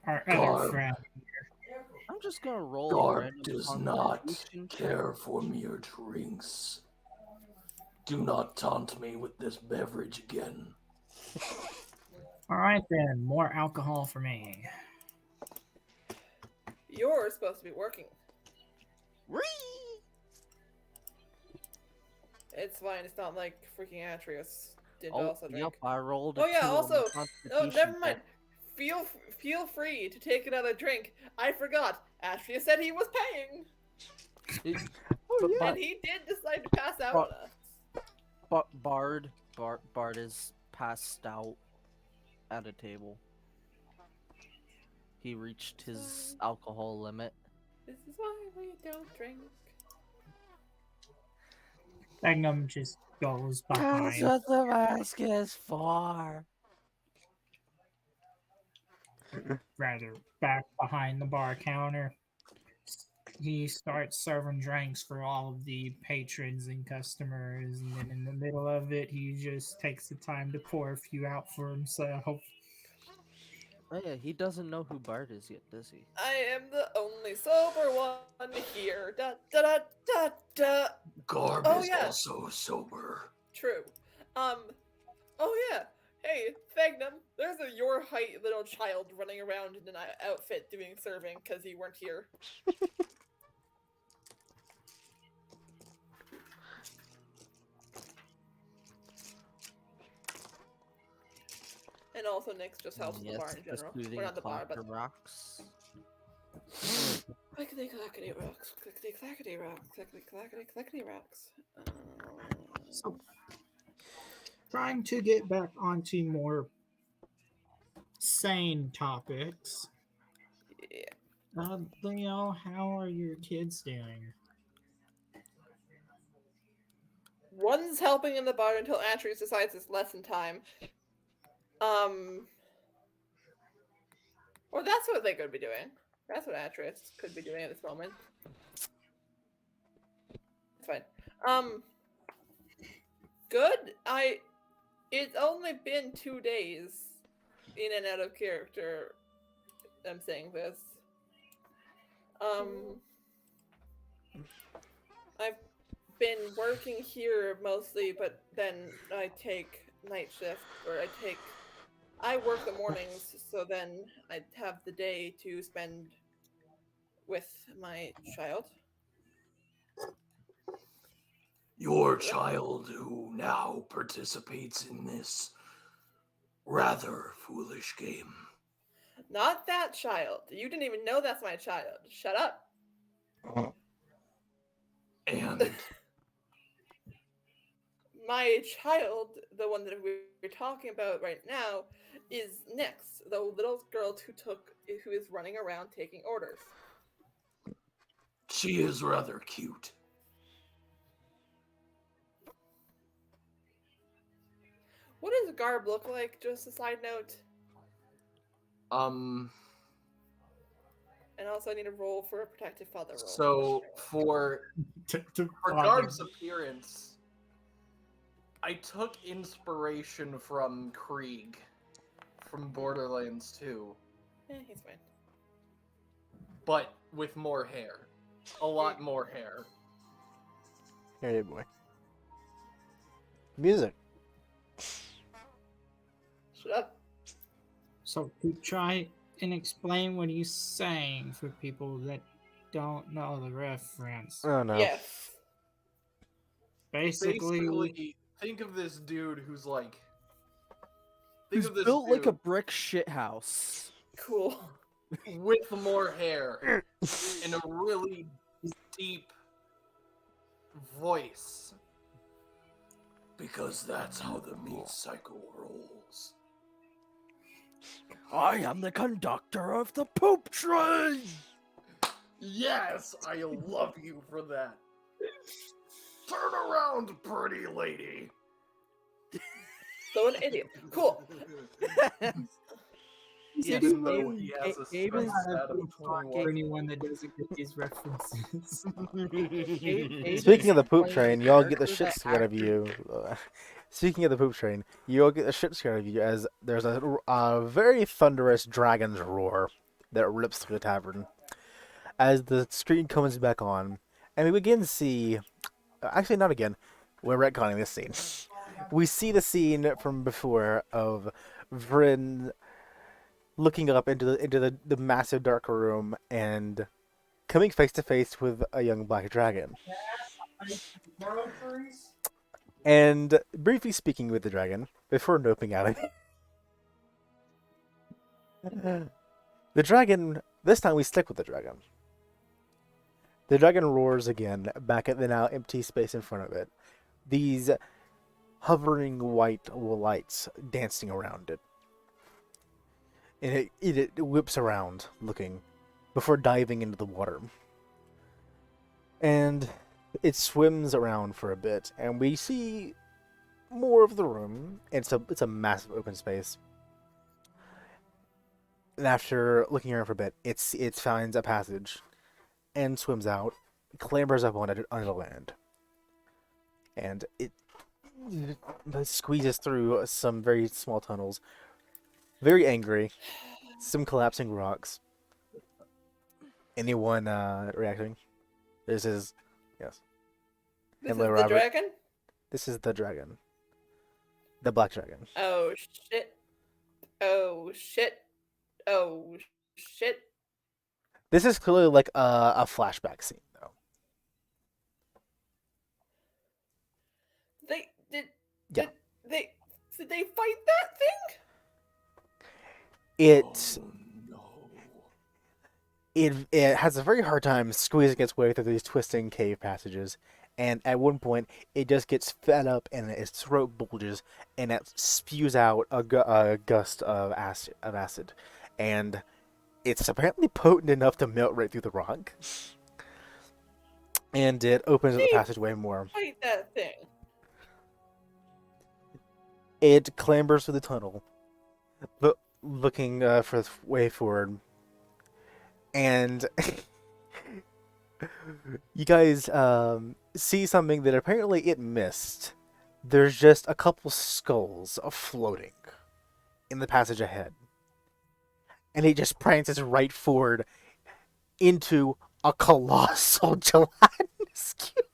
our other Garb. friend. I'm just gonna roll a Garb random does not constitution check. care for mere drinks. Do not taunt me with this beverage again. All right then, more alcohol for me. You're supposed to be working. It's fine, it's not like freaking Atreus did Oh, also drink. yep, I rolled a Oh yeah, 2 on also, the no, constitution never check. mind. Feel free to take another drink. I forgot. Atreus said he was paying. But And he did decide to pass out on us. Bard is passed out at a table. He reached his alcohol limit. This is why we don't drink. Magnum just goes That's behind. what the mask is for. Rather back behind the bar counter. He starts serving drinks for all of the patrons and customers, and then in the middle of it, he just takes the time to pour a few out for himself. Oh yeah, he doesn't know who Bard is yet, does he? I am the only sober one here. Da da da da da. Garb Oh, is yeah. also sober. True. Oh yeah. Hey, Fagnum, there's a your height little child running around in an outfit doing serving because you weren't here. And also Nyx just helps with the bar in general. Or not the bar, but rocks. clickety clackety rocks, clickety clackety rocks, clickety clackety clackety rocks. So, trying to get back onto more sane topics. Yeah. Leo, how are your kids doing? One's helping in the bar until Atreus decides it's lesson time. Or that's what they could be doing. That's what Atreus could be doing at this moment. It's fine. Good. It's only been 2 days in and out of character. I'm saying this. I've been working here mostly, but then I take night shift, or I work the mornings, so then I have the day to spend with my child. Your child who now participates in this rather foolish game. Not that child. You didn't even know that's my child. Shut up. And My child, the one that we're talking about right now, is Nyx, the little girl who is running around taking orders. she is rather cute. What does Garb look like? Just a side note. And also I need to roll for a protective father roll. So for Garb's appearance, I took inspiration from Krieg from Borderlands 2. He's fine. but with more hair. A lot more hair. Hey boy. Music. Shut up. So try and explain what he's saying for people that don't know the reference. Oh no. Yes. Basically, think of this dude who's like. Think Who's of this built like a dude brick shithouse. Cool. with more hair and a really deep voice. Because that's how the meat cycle rolls. I am the conductor of the poop train. Yes, I love you for that. Turn around, pretty lady. So an idiot. Cool. Even Yes, though Abe- he has a Abe strength is- stat of For 21. anyone that doesn't get these references. Speaking of the poop Playing train, the y'all get the character shit that scared of you. Speaking of the poop train, you all get the shit scared of you as there's a very thunderous dragon's roar that rips through the tavern. As the screen comes back on, and we begin to see... Actually, not again. We're retconning this scene. We see the scene from before of Vryn looking up into the massive dark room and coming face to face with a young black dragon. And briefly speaking with the dragon, before noping out of it, the dragon, this time we stick with the dragon. The dragon roars again, back at the now empty space in front of it. These hovering white lights dancing around it. And it whips around, looking, before diving into the water. And it swims around for a bit, and we see more of the room. It's a massive open space. And after looking around for a bit, it finds a passage and swims out, clambers up on it onto land, and it squeezes through some very small tunnels. Very angry, some collapsing rocks. Anyone reacting? This is yes. This is Hello, the Robert. dragon? This is the dragon, the black dragon. Oh shit. Oh shit. Oh shit. This is clearly like a flashback scene, though. They did Yeah. did they fight that thing? It Oh, no. it has a very hard time squeezing its way through these twisting cave passages, and at one point it just gets fed up and its throat bulges and it spews out a gust of acid, and it's apparently potent enough to melt right through the rock, and it opens up the Hey. passageway more. Fight that thing. It clambers through the tunnel, looking for the way forward. And you guys see something that apparently it missed. There's just a couple skulls floating in the passage ahead. And it just prances right forward into a colossal gelatinous cube.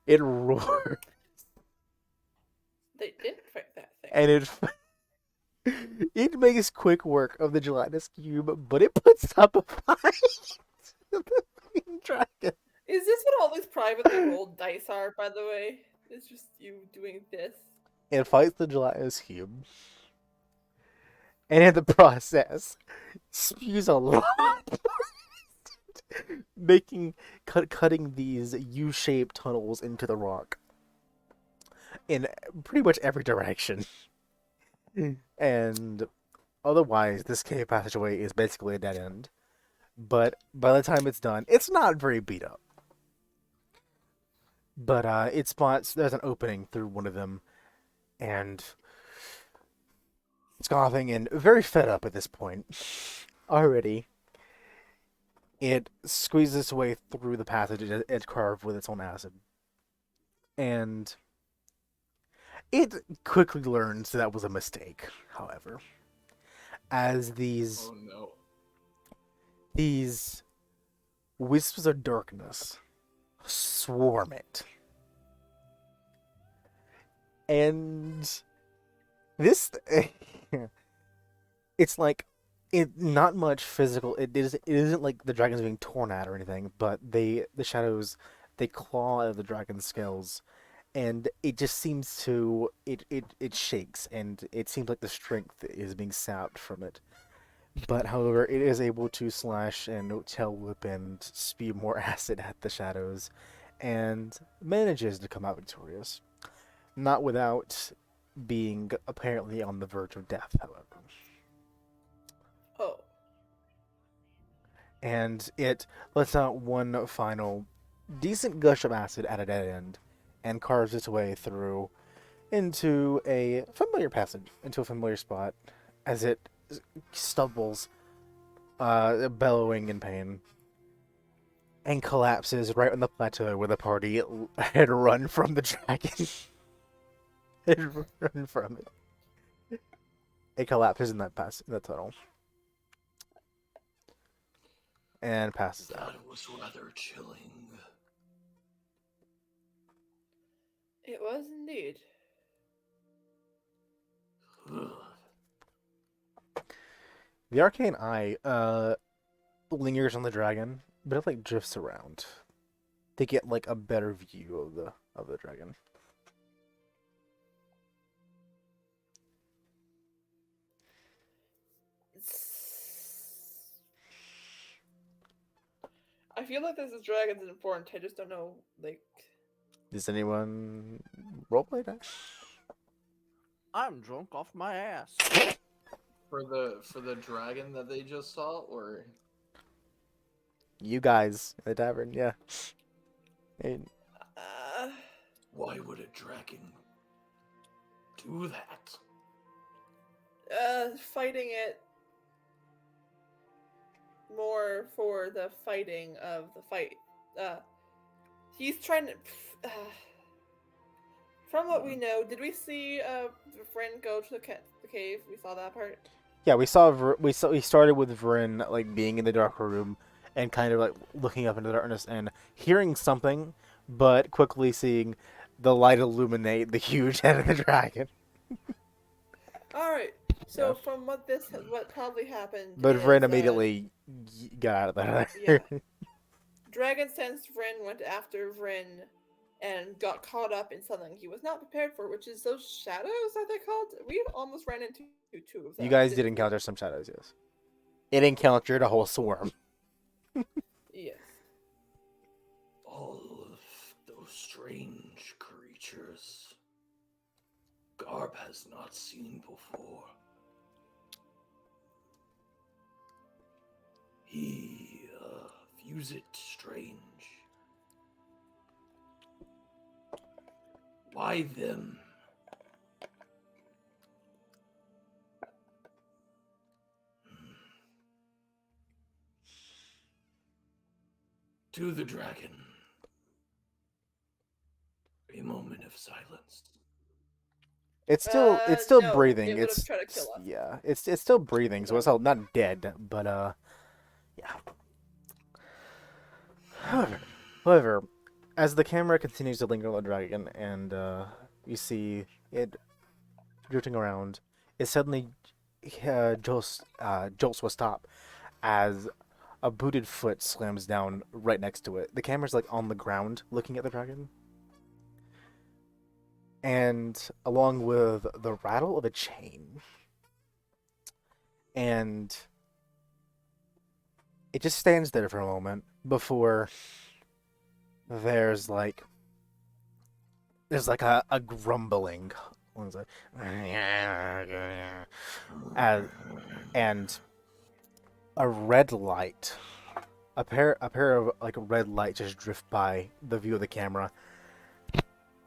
It roars. They did fight that thing. And it makes quick work of the gelatinous cube, but it puts up a fight with the fucking dragon. Is this what all these privately rolled dice are, by the way? It's just you doing this. It fights the gelatinous cube, and in the process, spews a lot, cutting these U-shaped tunnels into the rock in pretty much every direction. And otherwise, this cave passageway is basically a dead end. But by the time it's done, it's not very beat up. But there's an opening through one of them, and scoffing and very fed up at this point already. It squeezes its way through the passage it carved with its own acid. And it quickly learns that was a mistake, however. as these Oh no. these wisps of darkness swarm it. And this it's like not much physical. It isn't like the dragon's being torn at or anything, but the shadows they claw at the dragon's scales, and it just seems to it shakes, and it seems like the strength is being sapped from it. But however, it is able to slash and tail whip and spew more acid at the shadows, and manages to come out victorious. Not without being apparently on the verge of death, however. Oh. And it lets out one final decent gush of acid at a dead end, and carves its way through into a familiar passage, into a familiar spot, as it stumbles, bellowing in pain, and collapses right on the plateau where the party had run from the dragon. Had run from it. It collapses in in that tunnel, and passes out. That was rather chilling. It was indeed. Ugh. The arcane eye lingers on the dragon, but it like drifts around to get like a better view of the dragon. I feel like this is dragons is important. I just don't know, like. Does anyone roleplay that? I'm drunk off my ass. For the dragon that they just saw, or You guys in the tavern, yeah. And why would a dragon do that? Fighting it more for the fighting of the fight. He's trying to. From what we know, did we see Vryn go to the cave? We saw that part. yeah, we started with Vryn like being in the dark room and kind of like looking up into the darkness and hearing something, but quickly seeing the light illuminate the huge head of the dragon. All right. So Yeah. from what probably happened. But is, Vryn immediately got out of there. Yeah. Dragon sensed Vryn, went after Vryn, and got caught up in something he was not prepared for, which is those shadows that they called. We almost ran into two of them. You guys did didn't we? encounter some shadows, yes. It encountered a whole swarm. Yes. All of those strange creatures Garb has not seen before. He views it strange. Why them? To the dragon. A moment of silence. It's still No, breathing. it would've It's tried to kill us. yeah, it's still breathing, so No. it's not dead, but yeah. However, as the camera continues to linger on the dragon and you see it drifting around, it suddenly jolts to a stop as a booted foot slams down right next to it. The camera's like on the ground looking at the dragon. And along with the rattle of a chain. And it just stands there for a moment before there's like a grumbling. One's like, as, and a red light, a pair of like red lights just drift by the view of the camera,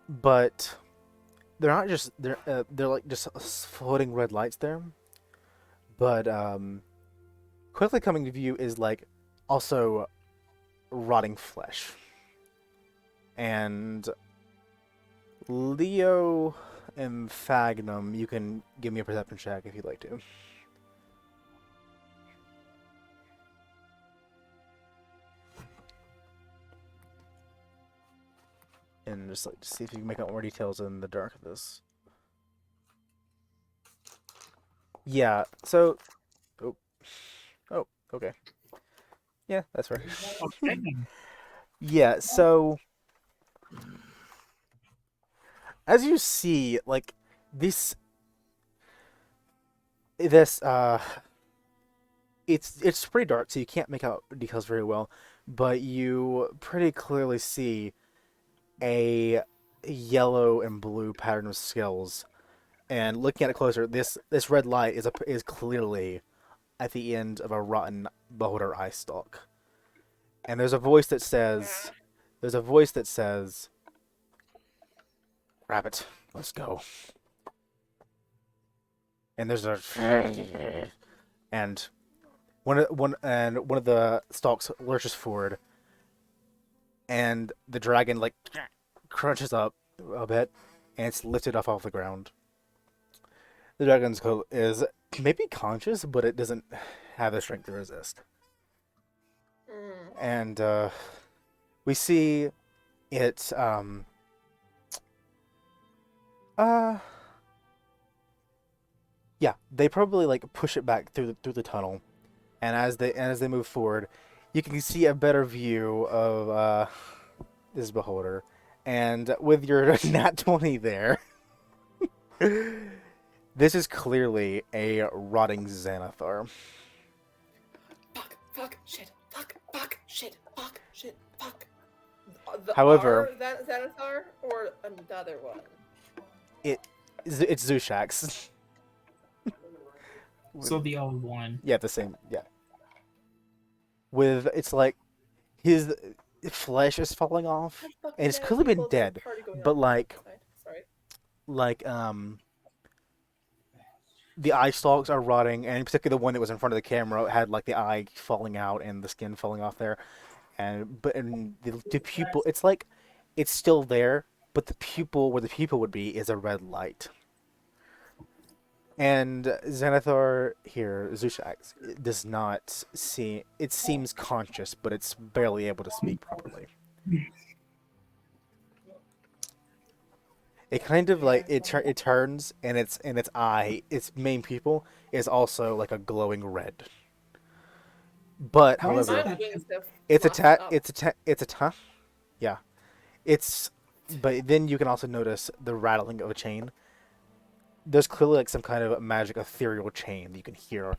but they're not just they're like just floating red lights there, but quickly coming to view is like also rotting flesh. And Leo and Fagnum, you can give me a perception check if you'd like to. and just like see if you can make out more details in the dark of this. Yeah. So. Oh. Oh. Okay. Yeah, that's right. Okay. Yeah. So as you see, like this, this it's pretty dark, so you can't make out details very well, but you pretty clearly see a yellow and blue pattern of scales. And looking at it closer, this red light is clearly at the end of a rotten beholder eye stalk. And there's a voice that says, "Rabbit, let's go." And there's a and one of the stalks lurches forward, and the dragon like crunches up a bit, and it's lifted off the ground. The dragon's is maybe conscious, but it doesn't have the strength to resist. Mm. And we see it. Yeah, they probably like push it back through the tunnel, and as they move forward, you can see a better view of this beholder, and with your nat 20 there. This is clearly a rotting Xanathar. Fuck, shit, fuck, shit, fuck. However, Xanathar or another one? It's Zushax. So the old one. Yeah, the same. Yeah. It's like his flesh is falling off, and it's clearly been dead. But like the eye stalks are rotting, and particularly the one that was in front of the camera had like the eye falling out and the skin falling off there, and the pupil, it's like it's still there, but the pupil where the pupil would be is a red light. And Xanathar here, Zushax, does not see. It seems conscious, but it's barely able to speak properly. It kind of like it turns, and its eye, its main pupil, is also like a glowing red. But Why is however, My wings have it's flapped up. yeah. It's but then you can also notice the rattling of a chain. There's clearly like some kind of magic ethereal chain that you can hear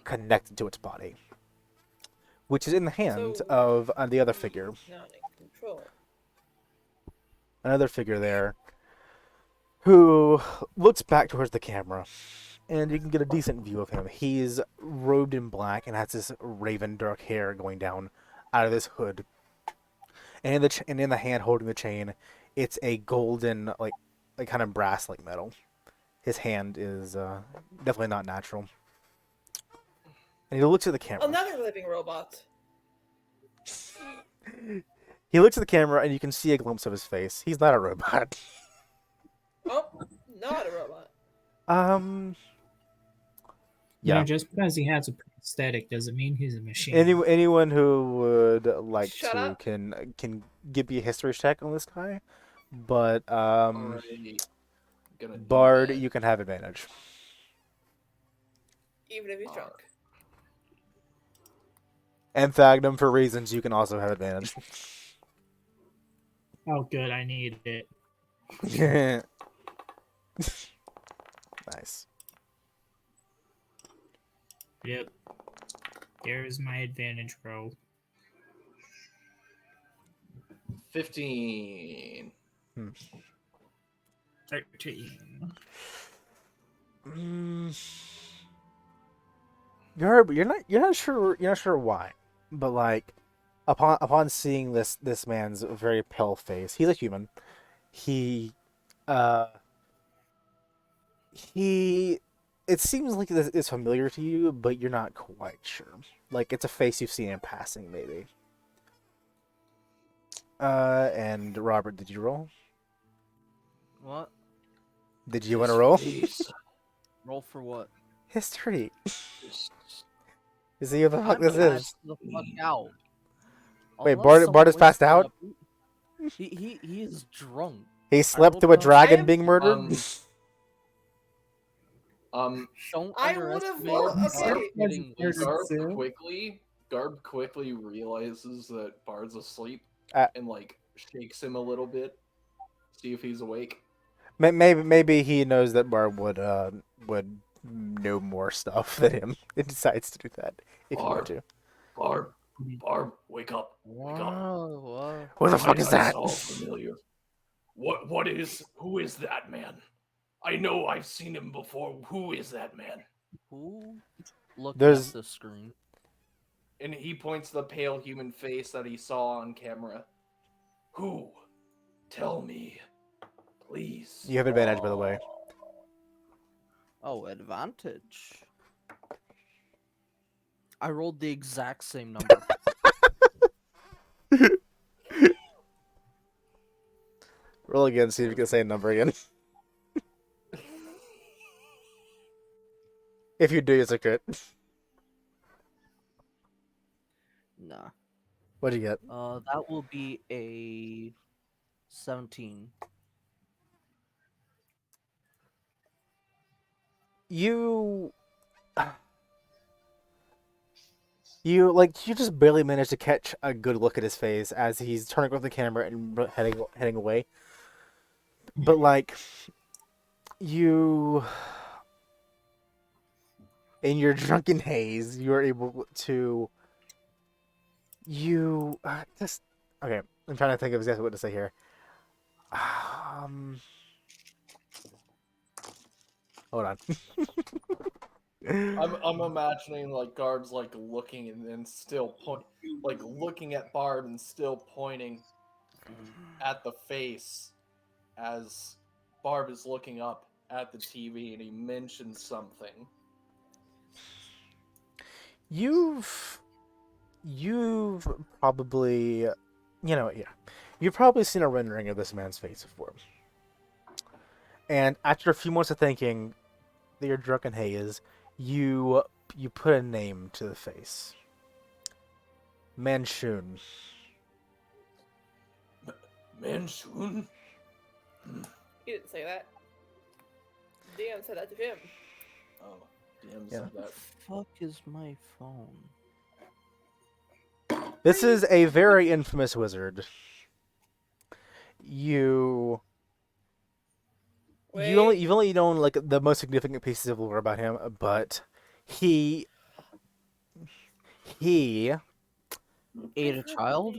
connected to its body, which is in the hand So- of the other figure. Not in control. Another figure there who looks back towards the camera, and you can get a decent view of him. He's robed in black and has this raven dark hair going down out of his hood. And in the hand holding the chain, it's a golden like kind of brass like metal. His hand is definitely not natural. And he looks at the camera. Another living robot. He looks at the camera, and you can see a glimpse of his face. He's not a robot. Oh, not a robot. You Yeah. know, just because he has a prosthetic doesn't mean he's a machine. Anyone who would like Shut to up. can give me a history check on this guy, but Alright. Gonna do Bard, that. you can have advantage. Even if he's drunk. And Thagnum, for reasons, you can also have advantage. Oh, good. I need it. Nice. Yep. There's my advantage roll. 15. 13. You're not sure why, but like upon seeing this man's very pale face, he's a human. He it seems like this is familiar to you, but you're not quite sure. Like it's a face you've seen in passing, maybe. And Robert, did you roll? What? Did you want to roll? Jeez. Roll for what? History. Just- See what the fuck I'm this passed is. the fuck out. Wait, Unless Bard is someone passed whispers out? a- He is drunk. He I slept rolled through a a- dragon I'm- being murdered. Don't I would've underestimate well, Bard okay. getting wasted. Garb quickly realizes that Bard's asleep Uh, and like shakes him a little bit, see if he's awake. Maybe he knows that Barb would know more stuff than him. It decides to do that if you want to. Barb, Barb, wake up, wake up. Whoa, Who the fuck is I that? saw familiar. Who is that man? I know I've seen him before. Who is that man? who? Look There's- at the screen. And he points to the pale human face that he saw on camera. Who? Tell me, please. You have advantage, by the way. Oh, advantage. I rolled the exact same number. Roll again, see if you can say a number again. If you do, it's a crit. Nah. What'd you get? That will be a 17. You you just barely managed to catch a good look at his face as he's turning off the camera and heading away. But like you in your drunken haze, you are able to just okay. I'm trying to think of exactly what to say here. Hold on. I'm imagining like Garb's like looking and then still looking at Barb and still pointing at the face as Barb is looking up at the TV and he mentions something. You've probably you've probably seen a rendering of this man's face before. And after a few months of thinking that you're drunk in haze, you put a name to the face. Manchun. Manchun? He didn't say that. DM said that to him. Oh, DM Yeah. said that. Fuck is my phone? This is a very infamous wizard. You've only known like the most significant pieces of lore about him, but he Ate a child?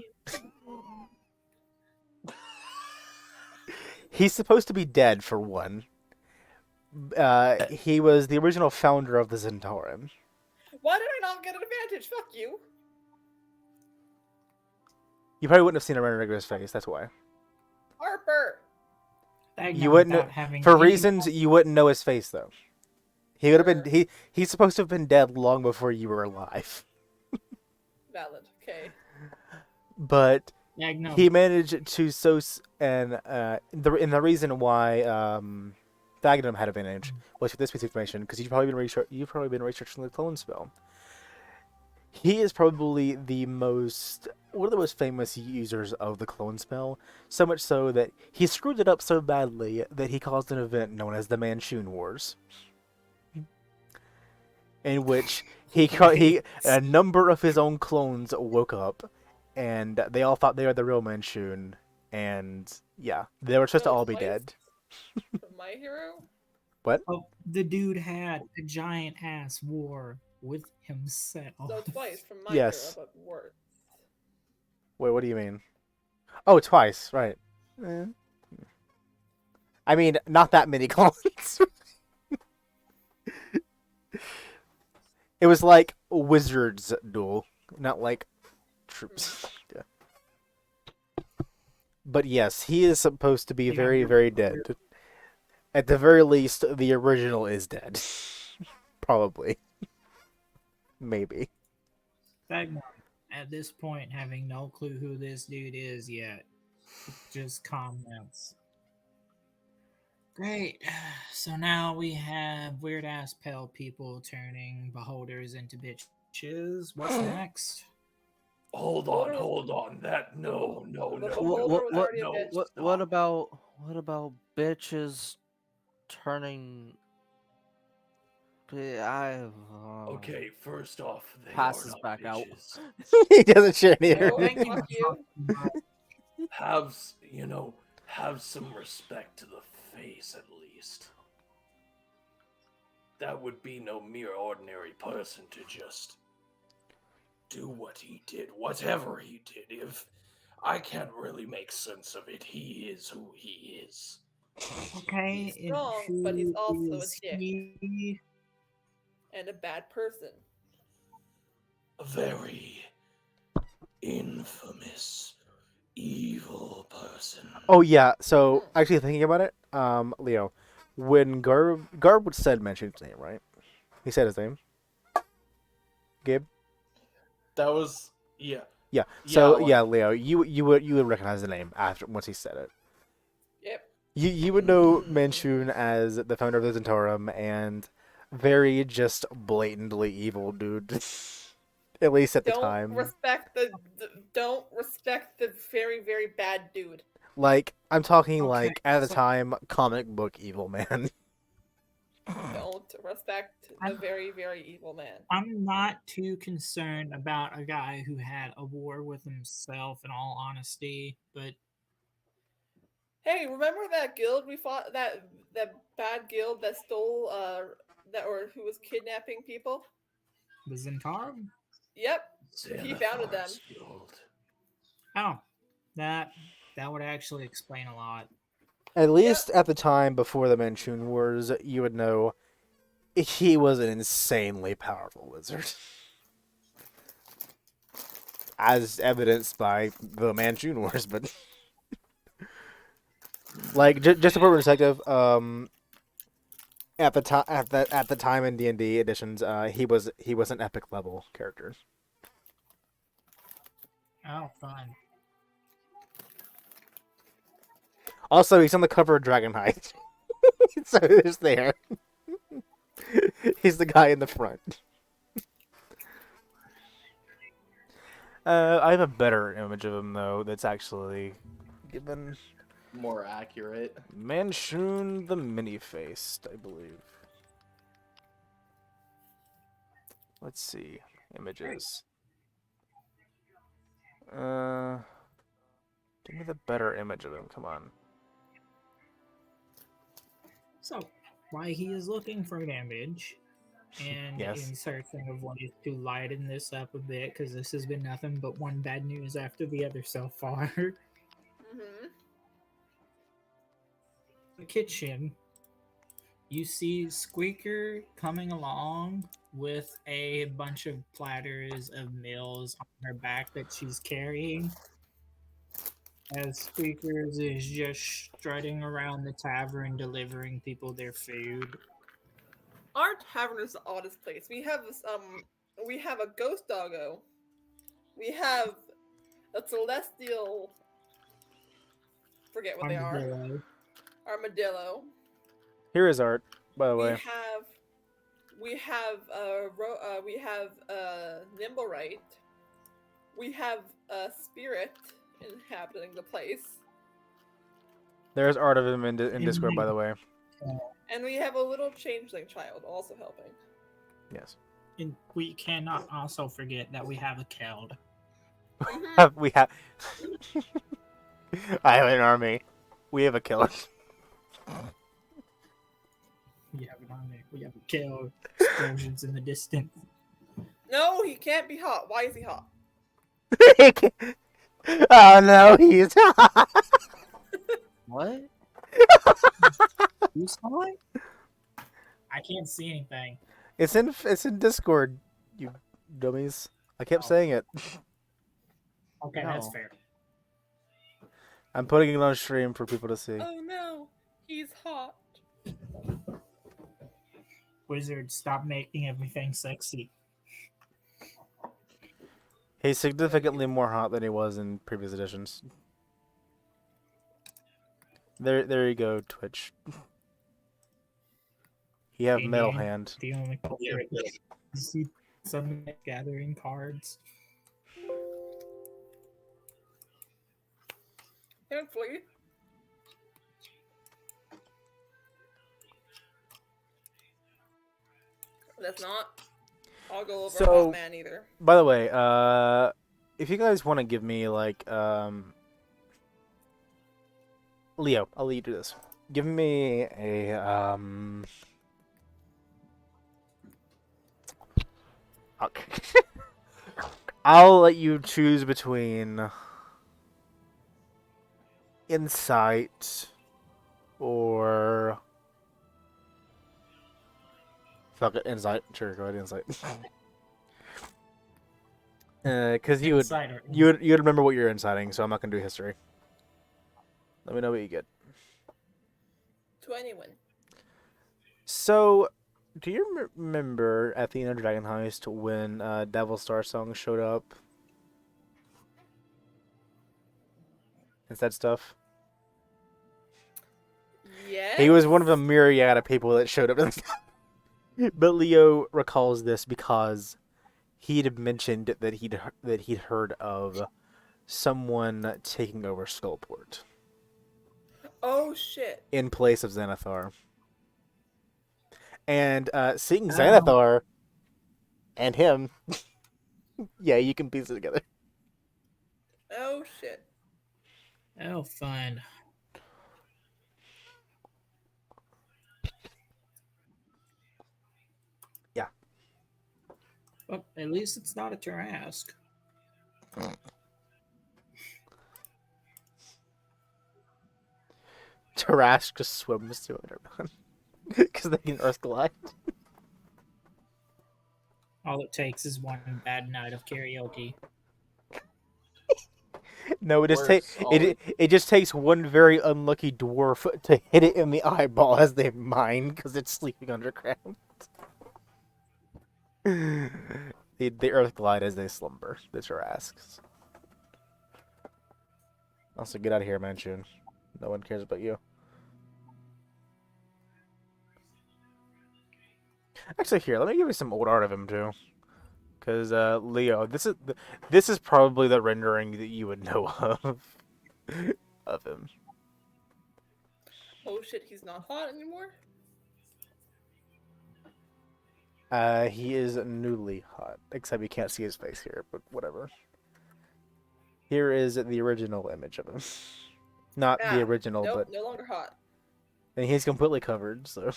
he's supposed to be dead for one. He was the original founder of the Zentarum. Why did I not get an advantage? Fuck you. You probably wouldn't have seen a rendering of his face. That's why. Harper. You wouldn't without having for any- reasons you wouldn't know his face though. He would have been he's supposed to have been dead long before you were alive. Valid. Okay. But Magnum. he managed to and the reason why Thagnum had advantage was with this piece of information because you've probably been researching the clone spell. He is probably one of the most famous users of the clone spell, so much so that he screwed it up so badly that he caused an event known as the Manchun Wars, in which a number of his own clones woke up, and they all thought they were the real Manchun, and yeah, they were supposed to all be dead. From My Hero. Oh, the dude had a giant ass war with himself. So twice from My Yes. Hero, but worse. Wait, what do you mean? Oh, twice, right. Eh. I mean, not that many clones. It was like wizards duel, not like troops. Yeah. But yes, he is supposed to be Yeah, very, you're- very dead. At the very least, the original is dead. Probably. Maybe. Magnum, at this point, having no clue who this dude is yet, just comments. Great. So now we have weird ass pale people turning beholders into bitches. What's next? Hold on. That no. The beholder was already a no. bitch. What about bitches turning? Okay, first off, they Passes are not back out. bitches. He doesn't share any No, Thank fuck you. Have have some respect to the face at least. That would be no mere ordinary person to just do what he did, whatever he did. If I can't really make sense of it, he is who he is. Okay, He's and strong, but he's who also a is dick he? and a bad person. A very infamous, evil person. Oh yeah. So actually thinking about it, Leo, when Garb said mention his name, right? He said his name. Gabe. That was yeah. Yeah. Yeah, So like, yeah, Leo, you would recognize the name after once he said it. Yep. You would know Manchun as the founder of the Zentarum and very just blatantly evil dude. At least at the time. Don't respect the very very bad dude. Like I'm talking Okay, like at the so- time comic book evil man. Don't respect the very very evil man. I'm not too concerned about a guy who had a war with himself, in all honesty, but Hey, remember that guild we fought? That bad guild that stole that or who was kidnapping people? the Zentarum? Yep, he founded them. Xanathar's Guild. Oh, that that would actually explain a lot. At least at the time before the Manchun Wars, you would know he was an insanely powerful wizard. As evidenced by the Manchun Wars, but like just to put in perspective, at the time at the time in D&D editions, he was an epic level character. Oh, fun. Also, he's on the cover of Dragonhide, so he's there. He's the guy in the front. I have a better image of him though. That's actually given More accurate. Manchun the Many-Faced, I believe. Let's see images. Give me the better image of him. Come on. So, while he is looking for damage and Yes. in searching of ways to lighten this up a bit, because this has been nothing but one bad news after the other so far. Mm-hmm. The kitchen, you see Squeaker coming along with a bunch of platters of meals on her back that she's carrying. As Squeakers is just strutting around the tavern delivering people their food. Our tavern is the oddest place. We have a ghost doggo. We have a celestial. Forget what they are. Armadillo. Armadillo. Here is art, by the We way. have we have Nimblewright. We have a spirit inhabiting the place, There's art of him in Discord, by the way. and we have a little changeling child also helping. Yes. And we cannot also forget that we have a Keld. We have. I have an army. We have a killer. We have an army. We have a Keld. Explosions in the distance. No, he can't be hot. Why is he hot? Oh no, he's hot. What? You saw it? I can't see anything. It's in Discord, you dummies. I kept saying it. Okay, that's No. fair. I'm putting it on stream for people to see. Oh no, he's hot. Wizard, stop making everything sexy. He's significantly more hot than he was in previous editions. There you go, Twitch. You have Hey, metal man, hand. The only culprit is he suddenly gathering cards. Thankfully. That's not. I'll go over So- Hot Man either. By the way, if you guys want to give me like Leo, I'll let you do this. Give me a okay. I'll let you choose between insight or fuck it, insight. Sure, go ahead, insight. Because you would Insider. you'd remember what you're inciting, so I'm not gonna do history. Let me know what you get. 21. So, do you remember at the end of Dragon Heist when Devil Star Song showed up and said stuff? Yes. He was one of a myriad of people that showed up. But Leo recalls this because he'd mentioned that he'd heard of someone taking over Skullport Oh shit. in place of Xanathar. And seeing Oh. Xanathar and him, yeah, you can piece it together. Oh shit. Oh, fun. Yeah. Well, at least it's not a Tarask. Tarask just swims to it because they can Earth glide. All it takes is one bad night of karaoke. No, it just Worse, it just takes one very unlucky dwarf to hit it in the eyeball as they mine because it's sleeping underground. The Earth glide as they slumber. The Tarasks. Also, get out of here, Manchun. No one cares about you. Actually, here, let me give you some old art of him too. Because Leo, this is probably the rendering that you would know of him. Oh shit, he's not hot anymore? He is newly hot, except you can't see his face here, but whatever. Here is the original image of him. Not the Ah, original, nope, but no longer hot. and he's completely covered, so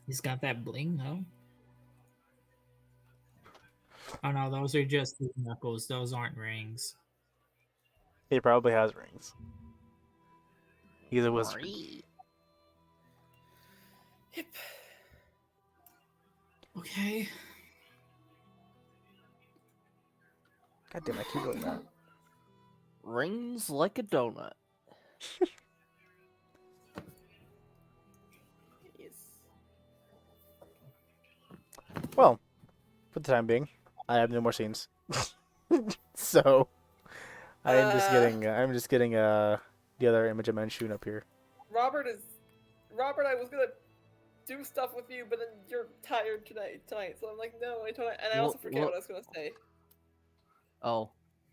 He's got that bling, though. Oh no, those are just his knuckles. Those aren't rings. he probably has rings. He's a wizard. Yep. Okay. God damn, I keep doing that. Rings like a donut. Yes. Well, for the time being, I have no more scenes. So I'm just getting the other image of Manchun up here. Robert, I was gonna do stuff with you, but then you're tired tonight, so I'm like, no, and I also forget what I was gonna say. Oh,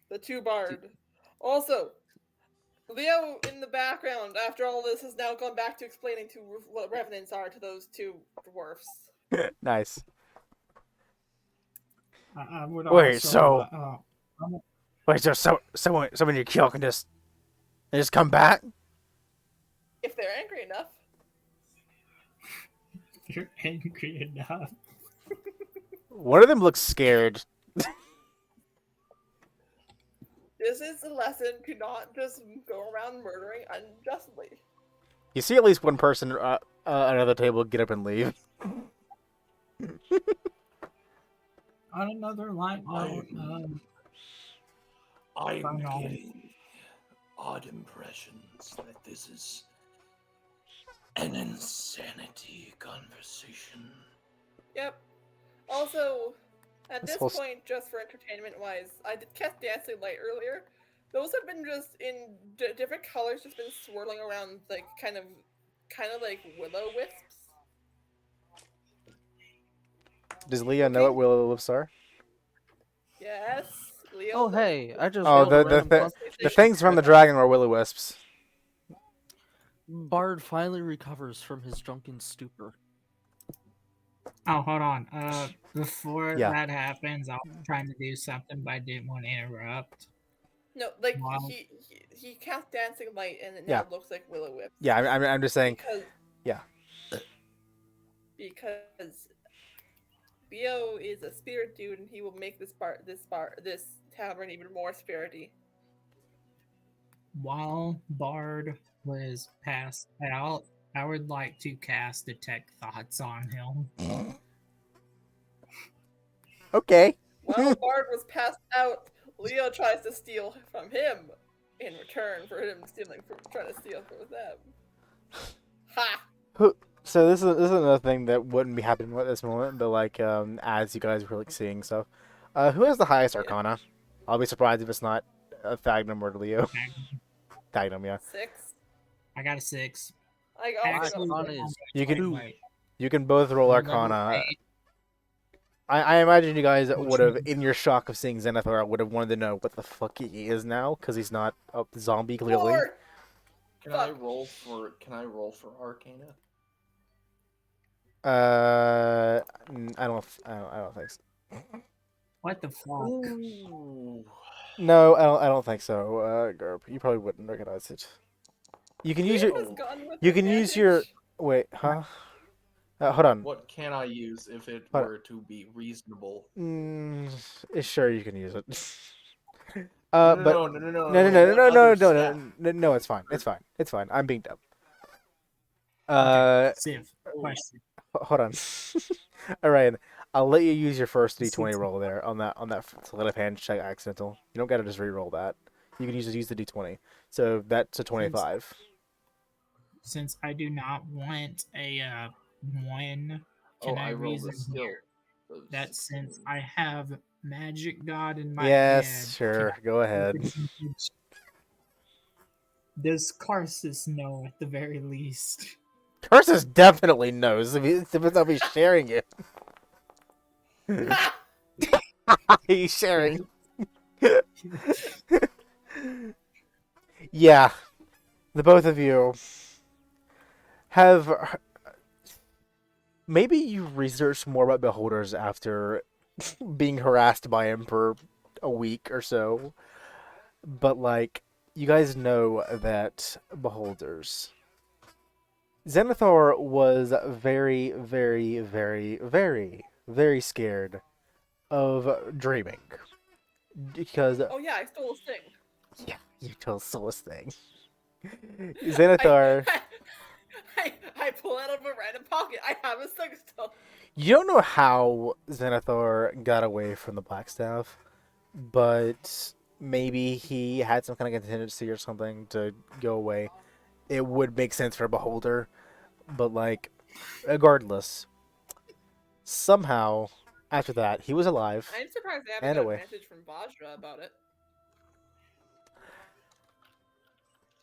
The two bard. Also, Leo in the background, after all this, has now gone back to explaining to what revenants are to those two dwarfs. Nice. I would Wait, also. Wait, so someone you kill can just come back? If they're angry enough. You're angry enough. One of them looks scared. This is a lesson to not just go around murdering unjustly. You see at least one person at another table get up and leave. On another light note, I'm Final. getting odd impressions that this is an insanity conversation. Yep. Also, at This this whole point, just for entertainment-wise, I did catch Dancing Light earlier. Those have been just in different colors, just been swirling around, like kind of like willow wisps. Does Leah know what will-o-wisps are? Yes, Leo. Oh, hey, I just Oh, rolled a the random the constitution things from the check. dragon were will-o-wisps. Bard finally recovers from his drunken stupor. Oh, hold on. Before Yeah. that happens, I was trying to do something, but I didn't want to interrupt. No, like Wow. he cast dancing light, and it Yeah. now looks like Willow Whip. Yeah, I'm just saying. because Yeah. because Leo is a spirit dude, and he will make this tavern even more spirity. While Bard was passed out, I would like to cast Detect Thoughts on him. Okay. While Bard was passed out, Leo tries to steal from him in return for him trying to steal from them. Ha! So this is another thing that wouldn't be happening at this moment, but like as you guys were like seeing stuff, who has the highest Arcana? I'll be surprised if it's not Thagnum or Leo. Thagnum, yeah. 6. I got a 6. I also Actually, got Arcana is You can wait. you can both roll Well, number Arcana. 8. I imagine you guys Which would have, means- in your shock of seeing Zenithar, would have wanted to know what the fuck he is now, because he's not a zombie clearly. 4. Can I roll for Arcana? I don't think so. What the fuck? Ooh. No, I don't think so. Garb, you probably wouldn't recognize it. You can use Leo your has gone with you can use your advantage. wait, huh? Hold on. What can I use if it Hold on. were to be reasonable? Sure, you can use it. No, But no, no, it's fine. It's fine. It's fine. I'm being dumb. Okay, Civ, question. Hold on. All right, I'll let you use your first D20 roll there on that sleight of hand check accidental. You don't gotta just re-roll that. You can use the D20. So that's a 25. Since I do not want a 1, can I rolled a reason skill. here of that since 16. I have Magic God in my Yes, head, sure. Go ahead. does Karsus know at the very least? Curses definitely knows if he's sharing it. Ha! He's sharing. Yeah, the both of you have. Maybe you researched more about beholders after being harassed by him for a week or so, but like you guys know that beholders. Zenithar was very, very, very, very, very scared of dreaming because Oh yeah, I stole his thing. yeah, you told Solus thing. Zenithar, I pull out of a random pocket. I have his thing still. you don't know how Zenithar got away from the Blackstaff, but maybe he had some kind of contingency or something to go away. It would make sense for a beholder, but like, regardless, somehow after that he was alive. I'm surprised they haven't And got away. advantage from Vajra about it.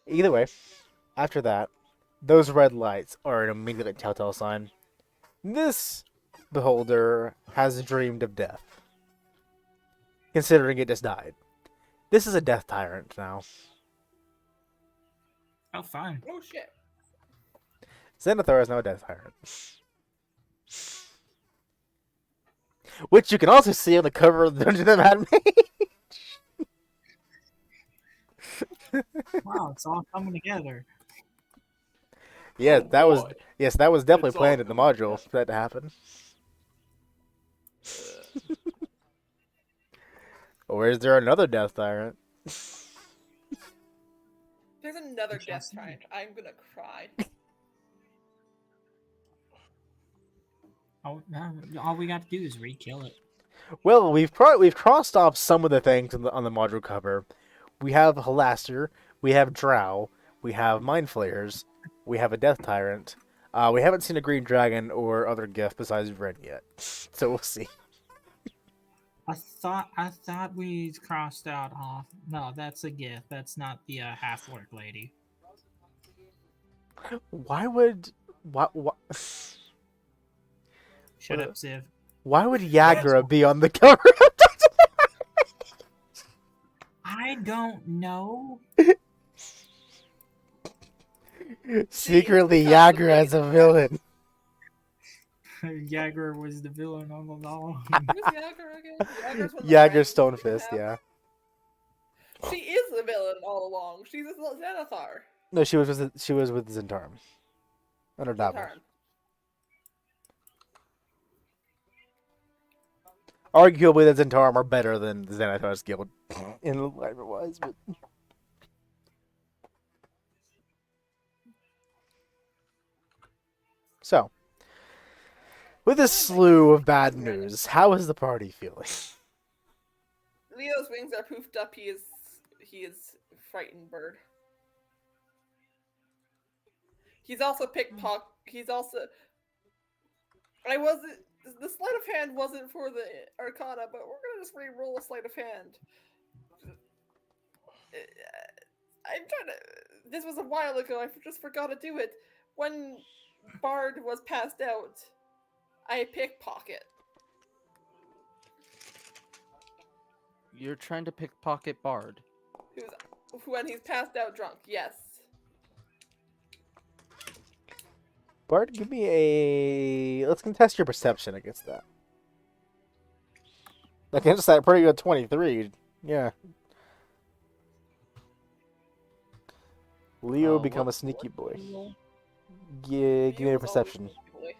Either way, after that, those red lights are an immediate telltale sign. This beholder has dreamed of death, considering it just died. This is a death tyrant now. Oh, fine. Oh shit. Zenithar is now a death tyrant. Which you can also see on the cover of the Dungeon of Mad Mage. Wow, it's all coming together. Yeah, Oh, that was boy. that was definitely It's all planned in the coming module for that to happen. Or is there another death tyrant? There's another We shall death see. tyrant. I'm gonna cry. All we got to do is re-kill it. Well, we've crossed off some of the things on the module cover. We have Halaster, we have Drow, we have Mind Flayers, we have a Death Tyrant. We haven't seen a Green Dragon or other gift besides Ren yet, so we'll see. I thought we crossed out off. No, that's a gift. That's not the half-orc lady. Why would Shut up, Civ. why would Yagra be on the cover? don't know. Secretly, becomes the Yager as biggest a threat. villain. Jagger was the villain all along. Who's Yager again? Yager's one of the Yager friends that you Stonefist, have. yeah. She is the villain all along. She's a Xanathar. No, she was with Zentarm. Under Davos. Zentarum. Arguably, the Zentarum are better than the Xanathar's guild in whatever it was, but so with this slew of bad news, how is the party feeling? Leo's wings are poofed up. He is frightened bird. He's also pickpocket. He's also. I wasn't. The sleight of hand wasn't for the Arcana, but we're gonna just re-roll a sleight of hand. I'm trying to. This was a while ago. I just forgot to do it. When Bard was passed out, I pickpocket. You're trying to pickpocket Bard. When he's passed out drunk, yes. Bart, give me a. Let's contest your perception against that. Against that pretty good 23. Yeah. Leo become a sneaky boy. Yeah, give me a Leo's perception. always a boy.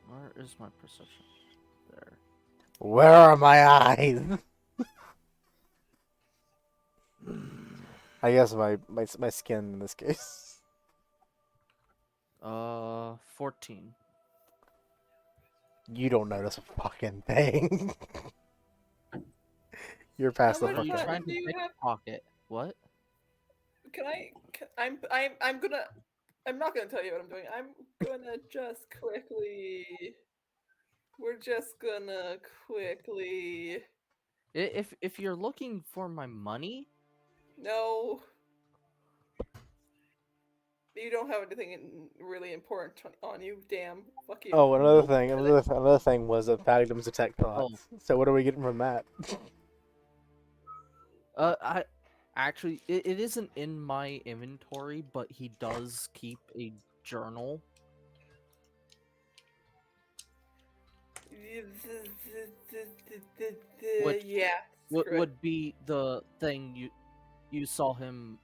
Where is my perception? There. Where are my eyes? I guess my skin in this case. 14. You don't notice a fucking thing. You're past the How much Are you fucking. time trying do to you have? pickpocket? What? I'm gonna. I'm not gonna tell you what I'm doing. I'm gonna just quickly. We're just gonna quickly. If you're looking for my money, No. You don't have anything really important on you. Damn. Fuck you. Oh, another Nope. thing. Another thing was that Magnum's detect thoughts. So what are we getting from that? I actually it isn't in my inventory, but he does keep a journal. Which Yeah. screw it. would be the thing you saw him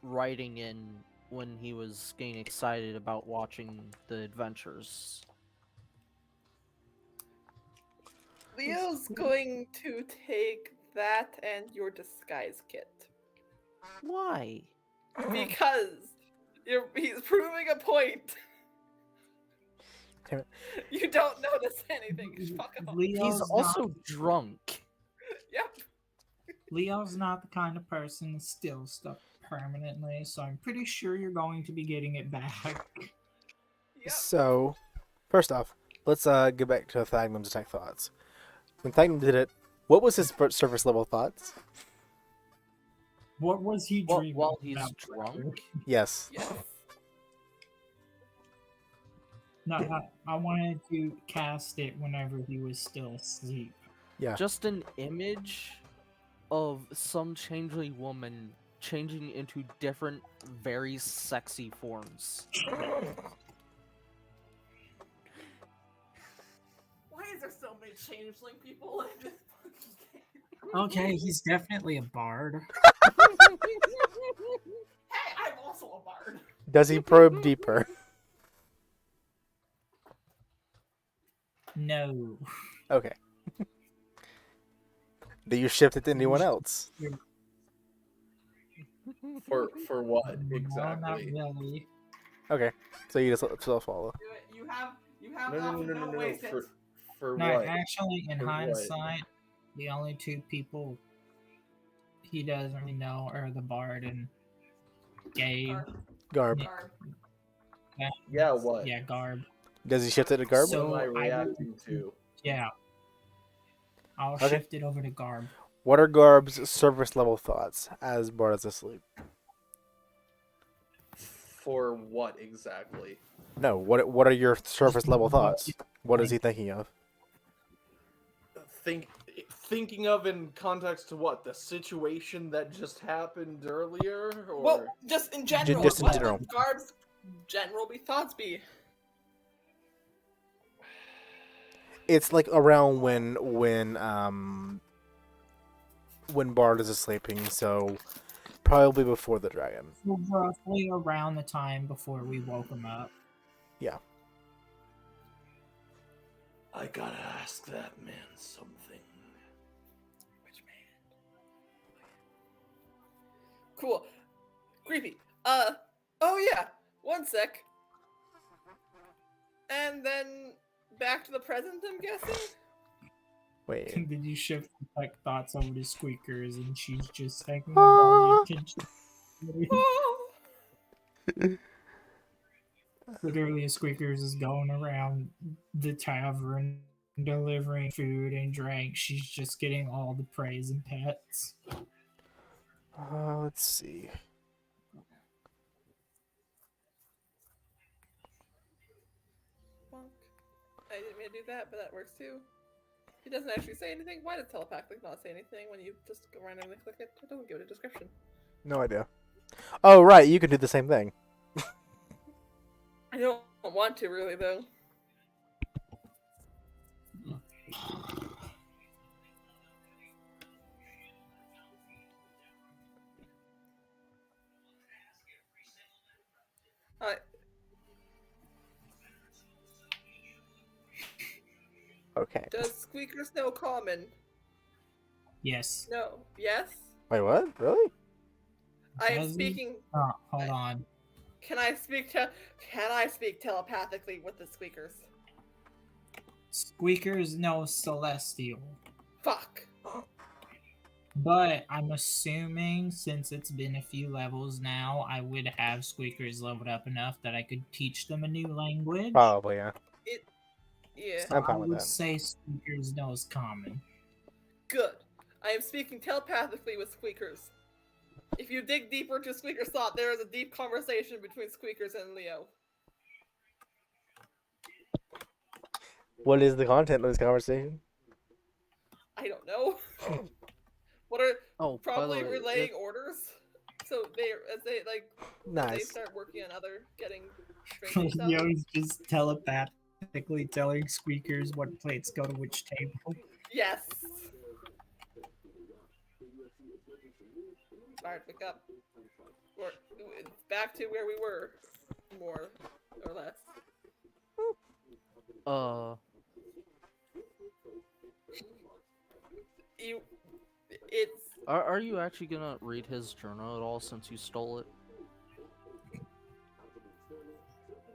writing in when he was getting excited about watching the adventures. Leo's going to take that and your disguise kit Why? because he's proving a point. Damn it. You don't notice anything. Fuck off. He's Leo's also not, drunk. Yep. Leo's not the kind of person to steal stuff permanently, so I'm pretty sure you're going to be getting it back. Yep. So, first off, let's get back to Thagnum's detect thoughts. When Thagnum did it, what was his surface level thoughts? What was he Well, dreaming while he's about? drunk? Yes. Yes. No, I wanted to cast it whenever he was still asleep. Yeah. Just an image of some changeling woman changing into different, very sexy forms. Why is there so many changeling people in this fucking game? Okay, he's definitely a bard. Hey, I'm also a bard. Does he probe deeper? No. Okay. Do you shift it to anyone else? For what No, not exactly? really. Okay. So you just follow. Do it. You have No, no, no, options. no, no, Don't no. waste it. For No, what? actually, in For what? hindsight, the only two people he doesn't really know are the bard and Gabe. Garb. Garb. Yeah, what? Yeah, Garb. Does he shift it to Garb? So- What am I I would- reacting to? Yeah. I'll Okay. shift it over to Garb. What are Garb's surface level thoughts as Bard is asleep? For what exactly? No. What are your surface level thoughts? What is he thinking of? thinking of in context to what? The situation that just happened earlier? Or Well, just in general, just in what general. would Garb's general thoughts be? It's like around when Bard is sleeping, so probably before the dragon. So roughly around the time before we woke him up. Yeah. I gotta ask that man something. Which man? Cool. Creepy. Oh yeah. One sec. And then back to the present, I'm guessing? Wait. Did you shift like thoughts over to Squeakers and she's just taking all the attention? Oh. Literally, Squeakers is going around the tavern delivering food and drink. She's just getting all the praise and pets. Let's see. Bonk. I didn't mean to do that, but that works too. He doesn't actually say anything. Why does telepathic not say anything when you just go randomly click it? It doesn't give it a description. No idea. Oh, right. You can do the same thing. I don't want to really though. Uh, Okay. does Squeakers know common? Yes. No. Yes? Wait, what? Really? I am Does he? speaking. Oh, hold on. Can I speak telepathically with the Squeakers? Squeakers know Celestial. Fuck. But I'm assuming since it's been a few levels now, I would have Squeakers leveled up enough that I could teach them a new language. Probably, yeah. Yeah. So I'm fine I with would that. say Squeakers knows Common. Good. I am speaking telepathically with Squeakers. If you dig deeper into Squeaker's thought, there is a deep conversation between Squeakers and Leo. What is the content of this conversation? I don't know. What are Oh, by the probably way, relaying orders? So they as they Nice. start working on getting drinks and stuff. Yo's just telepathically telling Squeakers what plates go to which table. Yes. Alright, pick up. We're back to where we were, more or less. It's. Are you actually gonna read his journal at all since you stole it?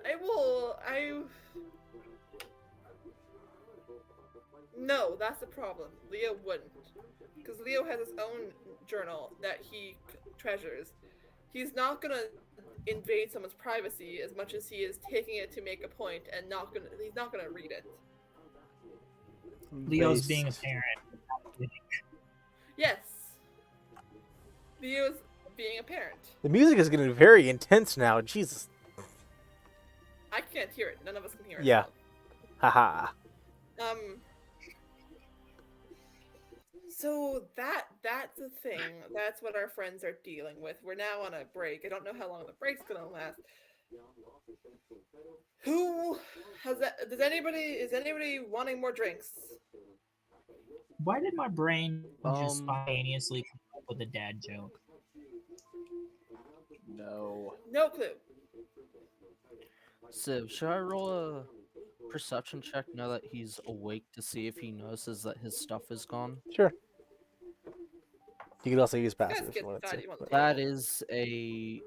I will. No, that's the problem. Leo wouldn't. Because Leo has his own journal that he treasures. He's not gonna invade someone's privacy as much as he is taking it to make a point and he's not gonna read it. Leo's Based. being a parent. Yes. Leo's being a parent. The music is getting very intense now. Jesus. I can't hear it. None of us can hear it. Yeah. Haha. So that's the thing. That's what our friends are dealing with. We're now on a break. I don't know how long the break's gonna last. Who has that? Is anybody wanting more drinks? Why did my brain just Um, spontaneously come up with a dad joke? No. No clue. Civ, should I roll a perception check now that he's awake to see if he notices that his stuff is gone? Sure. You can also use This passive. guy's if you getting wanted tidy to, on the but- table. That is a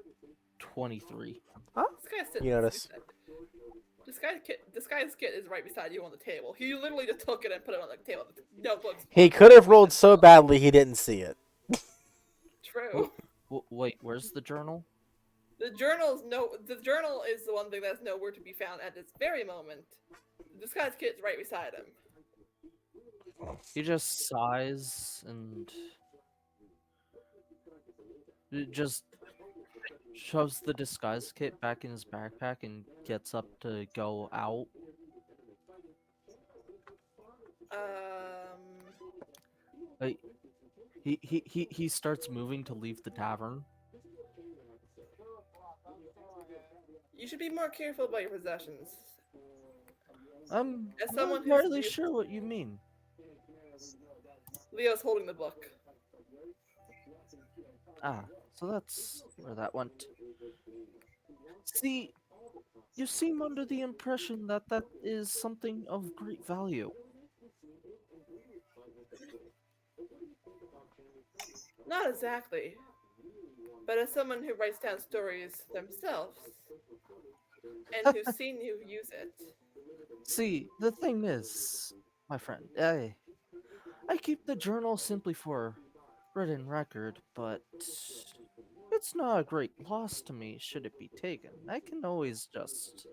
23. This guy's sitting. You notice. This guy's kit is right beside you on the table. He literally just took it and put it on the table. Notebooks. He could have rolled so badly he didn't see it. True. Wait, where's the journal? The journal is the one thing that's nowhere to be found at this very moment. This guy's kit's right beside him. He just sighs and just shoves the disguise kit back in his backpack and gets up to go out. He starts moving to leave the tavern. You should be more careful about your possessions. I'm As not someone who's entirely used, sure what you mean. Leo's holding the book. Ah, so that's where that went. See, you seem under the impression that that is something of great value. Not exactly, but as someone who writes down stories themselves and who's seen you use it. See, the thing is, my friend, I keep the journal simply for written record, but it's not a great loss to me should it be taken. I can always just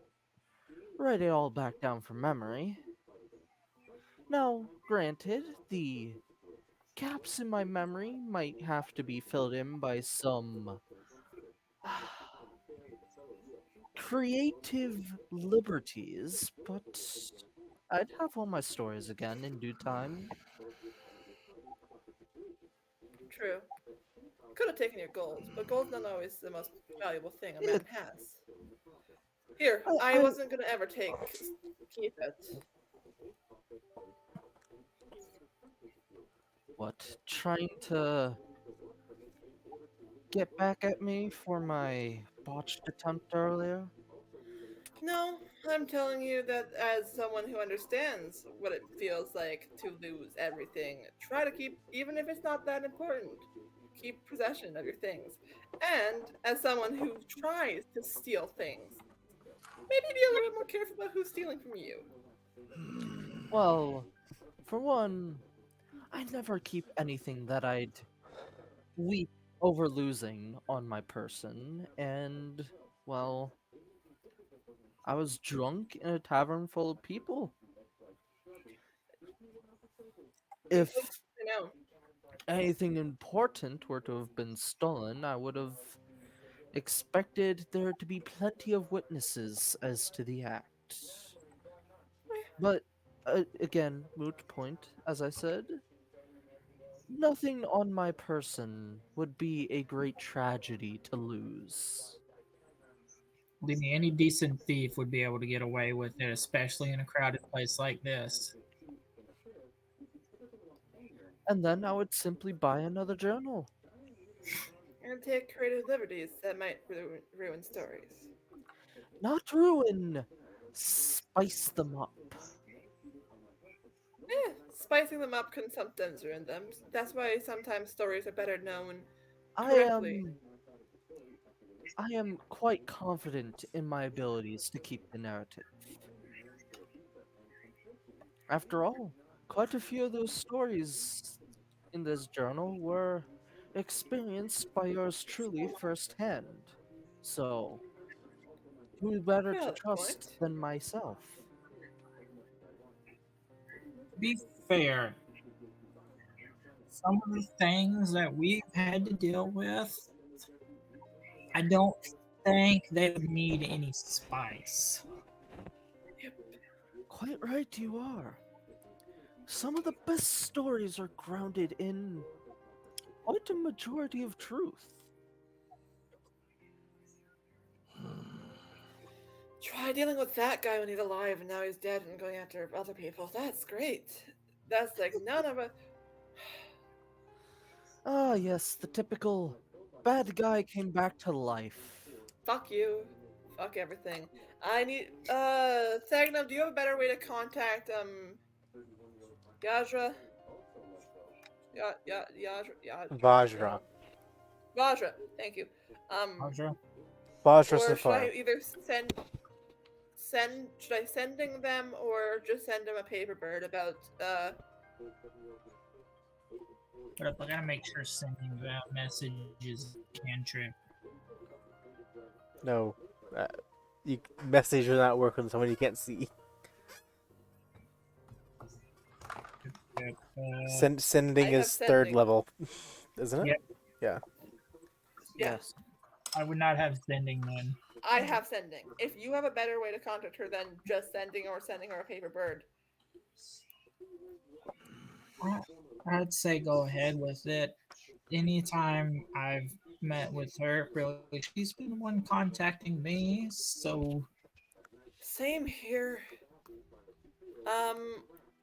write it all back down from memory. Now, granted, the gaps in my memory might have to be filled in by some creative liberties, but I'd have all my stories again in due time. True. Could have taken your gold, but gold's not always the most valuable thing a It, man has. Here, I, I I, wasn't gonna ever keep it. what, trying to get back at me for my botched attempt earlier? No, I'm telling you that as someone who understands what it feels like to lose everything, try to keep, even if it's not that important, keep possession of your things. And as someone who tries to steal things, maybe be a little bit more careful about who's stealing from you. Well, for one, I never keep anything that I'd weep over losing on my person, and, well, I was drunk in a tavern full of people. People, If you know, anything important were to have been stolen, I would have expected there to be plenty of witnesses as to the act. But, again, moot point, as I said, nothing on my person would be a great tragedy to lose. Believe me, any decent thief would be able to get away with it, especially in a crowded place like this. And then I would simply buy another journal. and take creative liberties that might ruin stories. Not ruin, spice them up. Spicing them up can sometimes ruin them. That's why sometimes stories are better known I correctly. am I am quite confident in my abilities to keep the narrative. After all, quite a few of those stories in this journal were experienced by yours truly firsthand. So, who better to Valid trust point. than myself? To be fair, some of the things that we've had to deal with, I don't think they would need any spice. Quite right you are. Some of the best stories are grounded in quite a majority of truth. Try dealing with that guy when he's alive and now he's dead and going after other people. That's great. That's like none of it. Ah, yes, the typical bad guy came back to life. Fuck you. Fuck everything. I need Thagnum, do you have a better way to contact Yajra? Yajra. Vajra. Vajra, thank you. Um Audra? Vajra or should I Safar. either should I sending them or just send them a paper bird about But I gotta make sure sending that message is a cantrip. No. You message will not work on someone you can't see. Sending I have is third sending. level, isn't it? Yep. Yeah. Yeah. Yes. I would not have sending then. I have sending. If you have a better way to contact her than just sending or sending her a paper bird, I'd say go ahead with it. anytime I've met with her, really, she's been the one contacting me. So Same here.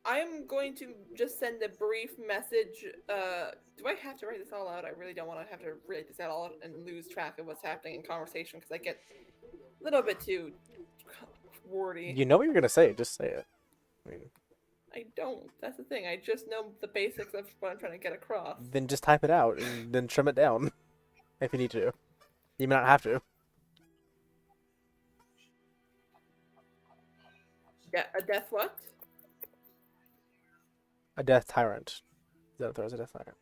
I'm going to just send a brief message. Do I have to write this all out? I really don't want to have to write this out all out and lose track of what's happening in conversation because I get a little bit too wordy. You know what you're gonna say. Just say it. I mean, I don't. That's the thing. I just know the basics of what I'm trying to get across. then just type it out and then trim it down if you need to. You may not have to. Yeah, a death what? A death tyrant. That throws a death tyrant.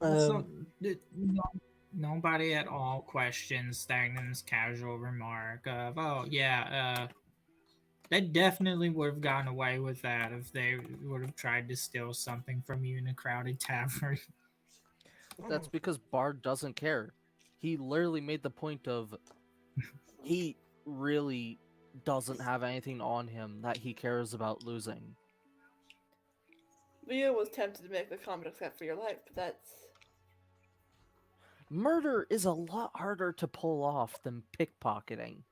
also, nobody at all questions Stagnum's casual remark of, "Oh yeah, they definitely would have gotten away with that if they would have tried to steal something from you in a crowded tavern." That's because Bard doesn't care. He literally made the point of he really doesn't have anything on him that he cares about losing. Leo was tempted to make the comment except for your life, but that's Murder is a lot harder to pull off than pickpocketing.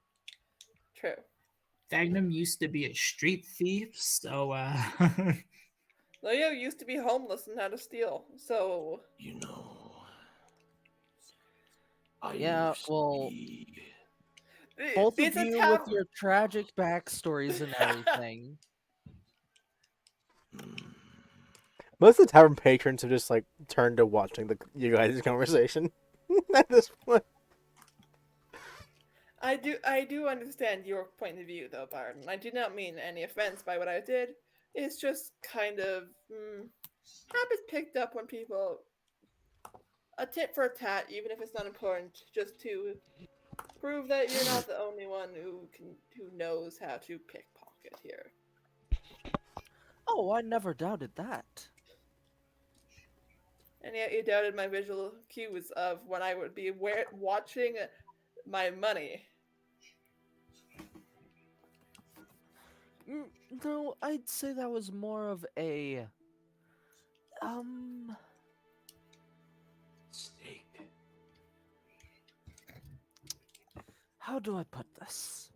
true. Stagnum used to be a street thief, so Leo used to be homeless and had to steal, so You know, I Yeah, used to well, be- both of it's a you town. with your tragic backstories and everything. Hmm. Most of the tavern patrons have just like turned to watching you guys' conversation at this point. I do understand your point of view, though, Barton. I do not mean any offense by what I did. It's just kind of habits picked up when people a tit for a tat, even if it's not important, just to prove that you're not the only one who knows how to pickpocket here. Oh, I never doubted that. And yet you doubted my visual cues of when I would be watching my money. No, I'd say that was more of a um Steak. how do I put this?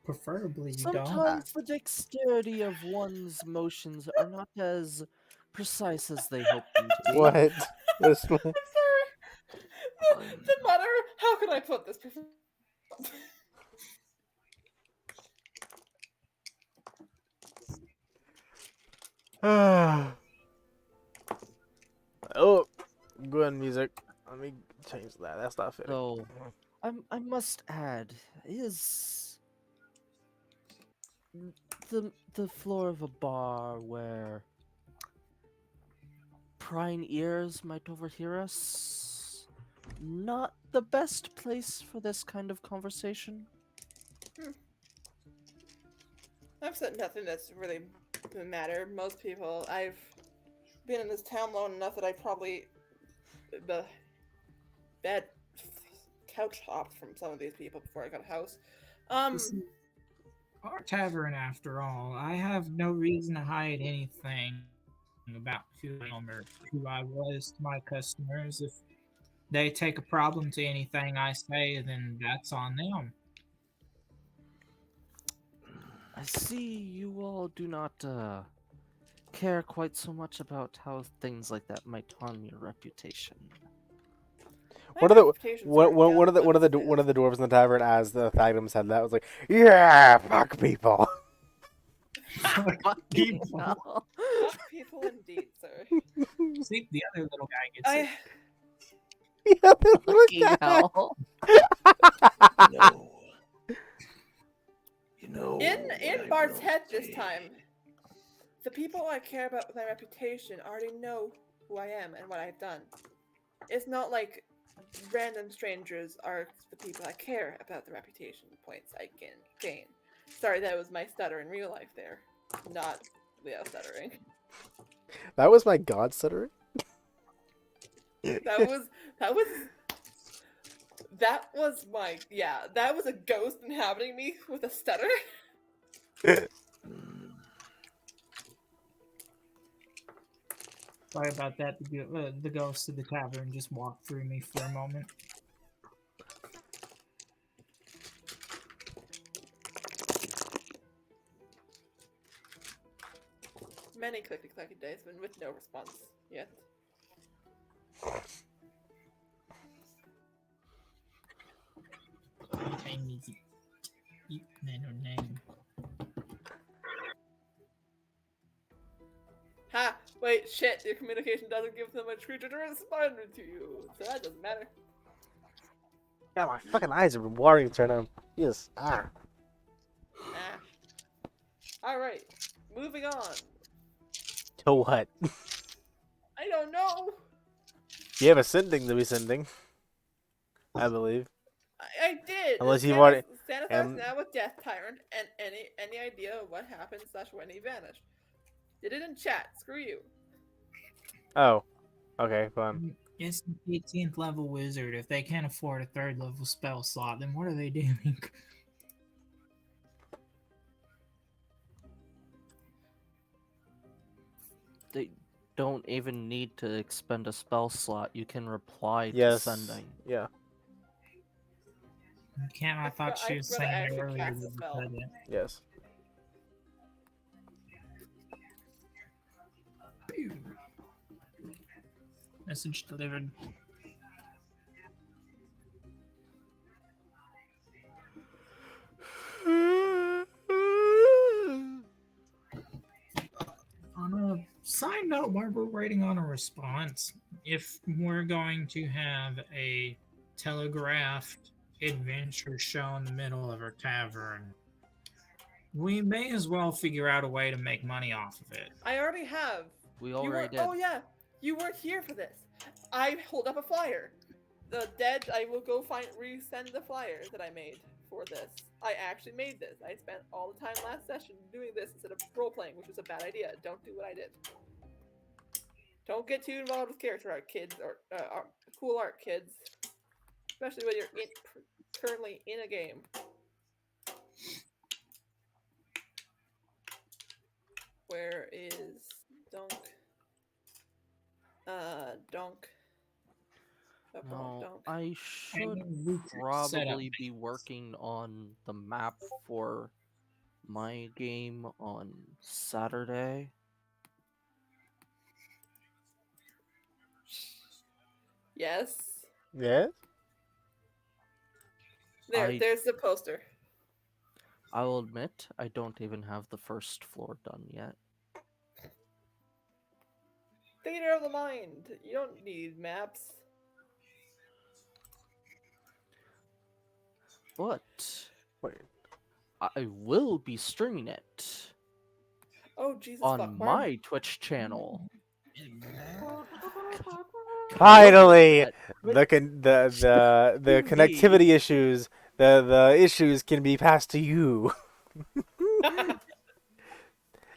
preferably you don't. Sometimes the dexterity of one's motions are not as precise as they hope them to be. What? This I'm sorry. The mutter. How can I put this? Oh, good music. Let me change that. That's not fitting. So, I must add, is the floor of a bar where prying ears might overhear us not the best place for this kind of conversation? I've said nothing that's really mattered. Most people, I've been in this town long enough that I probably bed couch hopped from some of these people before I got a house. This is our tavern, after all. I have no reason to hide anything about who I am or who I was to my customers. If they take a problem to anything I say, then that's on them. I see you all do not care quite so much about how things like that might harm your reputation. One of the one of the dwarves in the tavern, as the Thagnum said that, was like, "Yeah, fuck people." Fucking hell. Fuck people indeed, sir. See, the other little guy gets it. Yeah, this Fucking guy. hell. No. You know. In what I Bart's will head this say? time, the people I care about with my reputation already know who I am and what I've done. It's not like random strangers are the people I care about the reputation points I can gain. Sorry, that was my stutter in real life there, not Leo stuttering. That was my god stuttering. That was That was that was a ghost inhabiting me with a stutter. Sorry about that. The ghost of the tavern just walked through me for a moment. Many clicky days, but with no response yet. Name name. Ha! Wait, shit, your communication doesn't give them a creature to respond to you, so that doesn't matter. Yeah, my fucking eyes are watering right now. Yes. Ah. Ah. Alright, moving on. To what? I don't know! You have a sending to be sending, I believe. I did! Unless you've already. Santa's and- now with Death Tyrant, and any idea of what happened / when he vanished. Did it in chat, screw you. Oh. Okay, fine. It's an 18th level wizard. If they can't afford a 3rd level spell slot, then what are they doing? They don't even need to expend a spell slot. You can reply to Yes. sending. Yeah. Cam, I thought she was gotta saying actually earlier cast that a you spell. said it. Yes. Message delivered. On a side note, while we're waiting on a response, if we're going to have a telegraphed adventure show in the middle of our tavern, we may as well figure out a way to make money off of it. I already have. We already did. Oh yeah, you weren't here for this. I hold up a flyer. The dead. I will go resend the flyer that I made for this. I actually made this. I spent all the time last session doing this instead of role playing, which was a bad idea. Don't do what I did. Don't get too involved with character art, kids, or cool art, kids. Especially when you're currently in a game. Where is Dunk? Dunk. No, Dunk. I should probably be working on the map for my game on Saturday. Yes. Yes? There's the poster. I will admit, I don't even have the first floor done yet. Theater of the mind. You don't need maps. But Wait. I will be streaming it Oh Jesus on fuck! my Twitch channel. Finally, But the connectivity issues, the issues can be passed to you,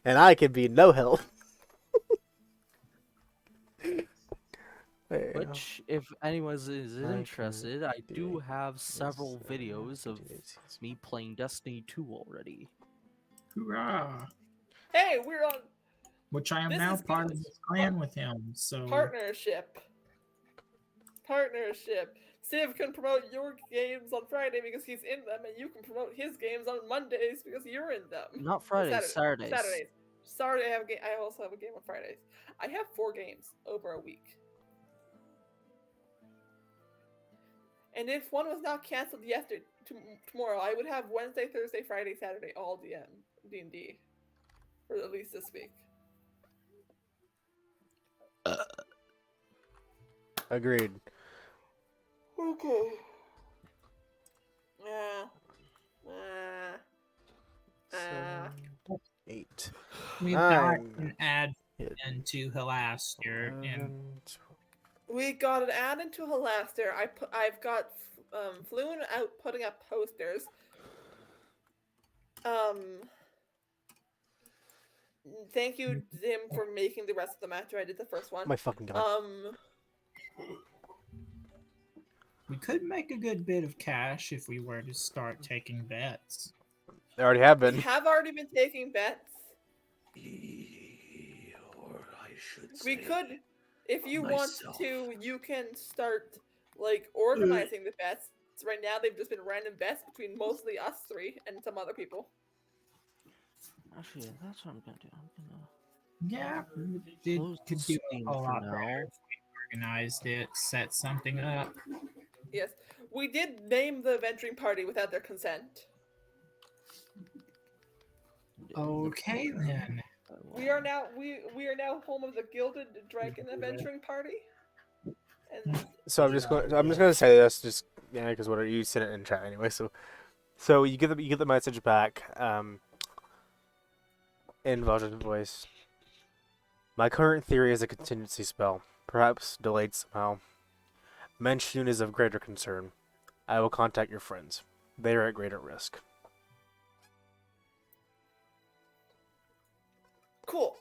and I can be no help. which, if anyone is interested, I do have several videos of me playing Destiny 2 already. Hoorah! Hey, we're on Which I am This now is part of good. this clan with him, so... partnership. Civ can promote your games on Friday because he's in them, and you can promote his games on Mondays because you're in them. Not Fridays, Saturdays. Saturday, I have a game. I also have a game on Fridays. I have 4 games over a week. And if one was not canceled tomorrow, I would have Wednesday, Thursday, Friday, Saturday, all D&D, for at least this week. Agreed. Okay. So, 8. We got 9. an ad Hit. into Halaster, and 11, We got an ad into Halaster. I've got Fluent out putting up posters. Thank you, Zim, for making the rest of them after I did the first one. my fucking god. We could make a good bit of cash if we were to start taking bets. They already have We been. have already been taking bets. Or I should We say, could, if you myself. want to, you can start like organizing the bets. So right now they've just been random bets between mostly us three and some other people. Actually, that's what I'm gonna do. I'm gonna Yeah, it close could do Steam a whole for lot now. better if we organized it, set something up. Yes, we did name the venturing party without their consent. Okay then. We are now home of the Gilded Dragon Adventuring Party. And So I'm just gonna say this just because what you sent it in chat anyway. So you get the message back in Vajra's voice. My current theory is a contingency spell, perhaps delayed somehow. Mention is of greater concern. I will contact your friends. They are at greater risk. cool.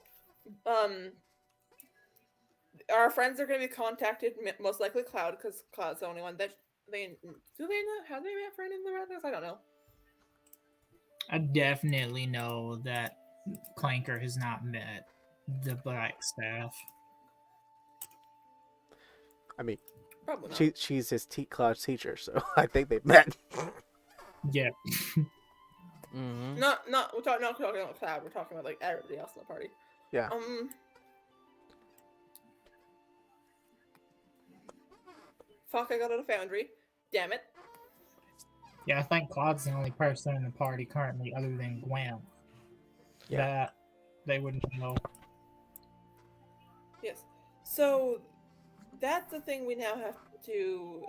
Our friends are going to be contacted, most likely Cloud, because Cloud's the only one that they do. They know have they met friend in the others? I don't know. I definitely know that Clanker has not met the Black Staff. I mean, Probably not. she's his Cloud's teacher, so I think they've met. Yeah. Mm-hmm. Not we're not talking about Cloud. We're talking about like everybody else in the party. Yeah. Fuck! I got out of Foundry. Damn it. Yeah, I think Claude's the only person in the party currently other than Gwen that they wouldn't know. Yes. So that's the thing we now have to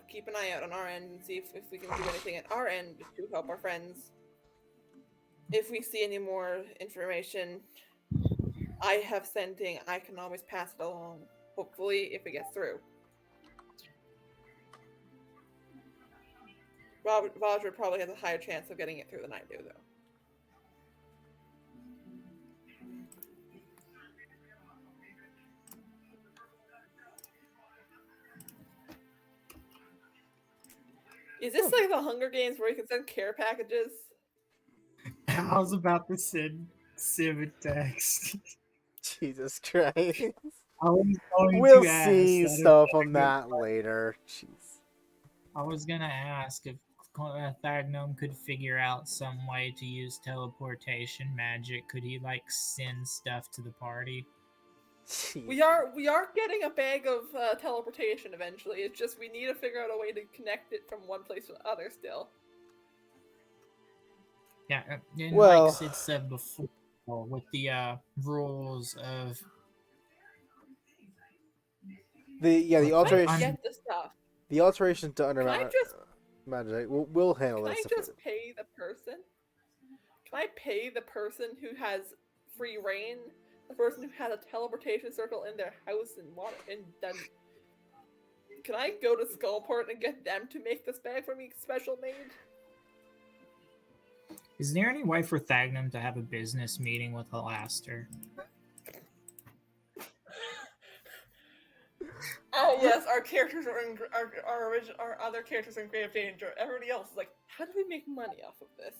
keep an eye out on our end and see if we can do anything at our end to help our friends. If we see any more information, I have sending. I can always pass it along. Hopefully, if it gets through. Roger probably has a higher chance of getting it through than I do, though. Is this like the Hunger Games where you can send care packages? I was about to send Sim a text. Jesus Christ. I was going We'll to ask see that if stuff on that later. Jeez. I was gonna ask if Thagnum could figure out some way to use teleportation magic. Could he like send stuff to the party? Jeez. We are getting a bag of teleportation eventually. It's just we need to figure out a way to connect it from one place to the other still. Yeah, and Well- like Sid said before, with the rules of The Can I alteration get the stuff? the alteration to Can I undermount just magic. We'll handle can I this. just pay the person? Can I pay the person who has free reign? The person who has a teleportation circle in their house and water and then can I go to Skullport and get them to make this bag for me special made? is there any way for Thagnum to have a business meeting with Alaster? Oh yes, our characters are in our other characters are in grave danger. Everybody else is like, how do we make money off of this?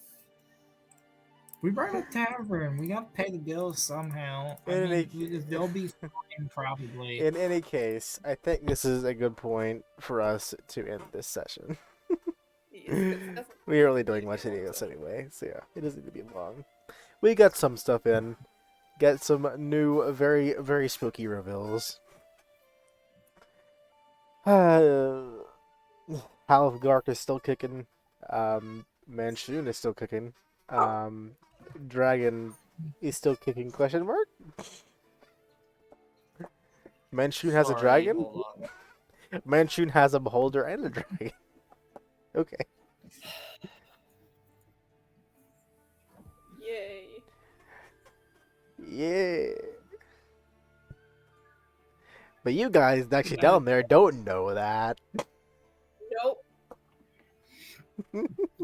We run a tavern. We gotta pay the bills somehow. They'll be fine probably. In any case, I think this is a good point for us to end this session. We aren't really doing much of this anyway, so yeah, it doesn't need to be long. We got some stuff in. Got some new, very, very spooky reveals. Halfgark is still kicking. Manchun is still kicking. Dragon is still kicking, question mark? Manchun has a Sorry, dragon? hold on. Manchun has a beholder and a dragon. Okay. Yay. Yeah. But you guys actually down there don't know that. Nope.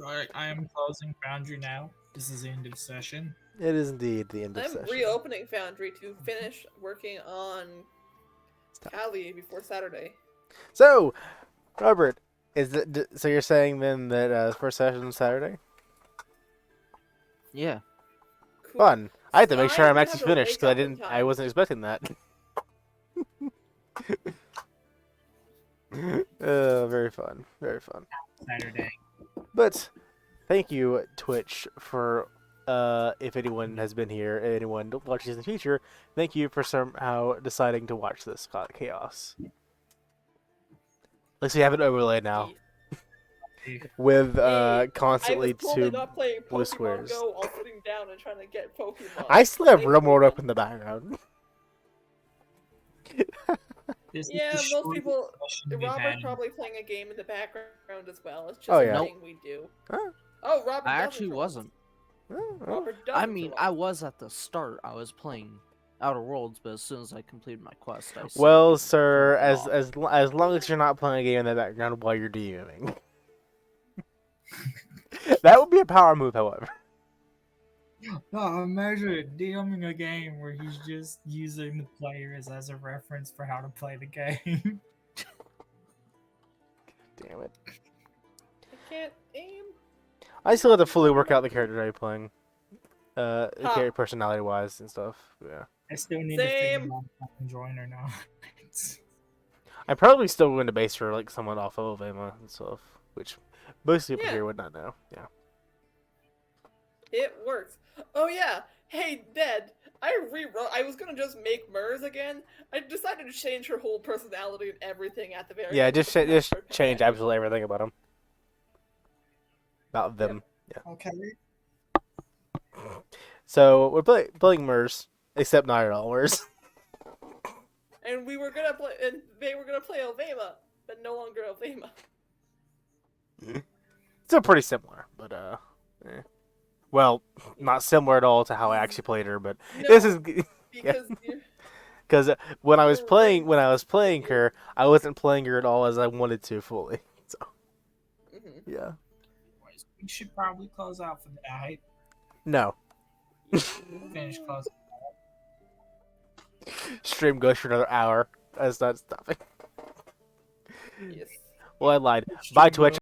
Alright, I am closing Foundry now. This is the end of session. It is indeed the end of I'm session. reopening Foundry to finish working on Callie before Saturday. So, Robert, Is it so? You're saying then that first session is Saturday? Yeah. Cool. Fun. I have to make So sure I'm gonna actually have to finished wake because up in I time. wasn't expecting that. Very fun, very fun. Saturday. But thank you, Twitch, for if anyone has been here, anyone watches in the future, thank you for somehow deciding to watch this chaos. At least we have an overlay now with Hey, I constantly was totally two not playing blue Pokemon squares. Go while sitting down and trying to get Pokemon. I still have Thanks, real mode Leon. up in the background. This is Yeah, the most shortest people. session we've Robert's had. probably playing a game in the background as well. It's just Oh, a yeah. thing we do. Huh? Oh, Robert I doesn't actually survive. wasn't. Oh. Robert I doesn't mean, survive. I was at the start. I was playing Outer Worlds, but as soon as I completed my quest, I saved Well, and sir, turned it as off. as long as you're not playing a game in the background while you're DMing. That would be a power move, however. No, imagine DMing a game where he's just using the players as a reference for how to play the game. Damn it. I can't aim. I still have to fully work out the character I'm playing. Ha. Character personality wise and stuff. Yeah. I still need to figure Same. out if I can join or not. I'm probably still going to base for like someone off of Alabama and stuff, which most people Yeah. here would not know. Yeah. It works. Oh yeah. Hey, Dead. I rewrote. I was gonna just make Mers again. I decided to change her whole personality and everything at the very Yeah, end. just to just her change companion. absolutely everything about them. About them. Okay. So we're playing Mers, except not at all Mers. And we were gonna play, and they were gonna play Alvema, but no longer Alvema. Still pretty similar, but well, not similar at all to how I actually played her. But No, this is because you. because when I was You're playing right. her, I wasn't playing her at all as I wanted to fully. So Mhm. yeah, We should probably close out for the night. no. Finish closing. Stream goes for another hour. That's not stopping. Yes. Well, I lied. Bye, Twitch.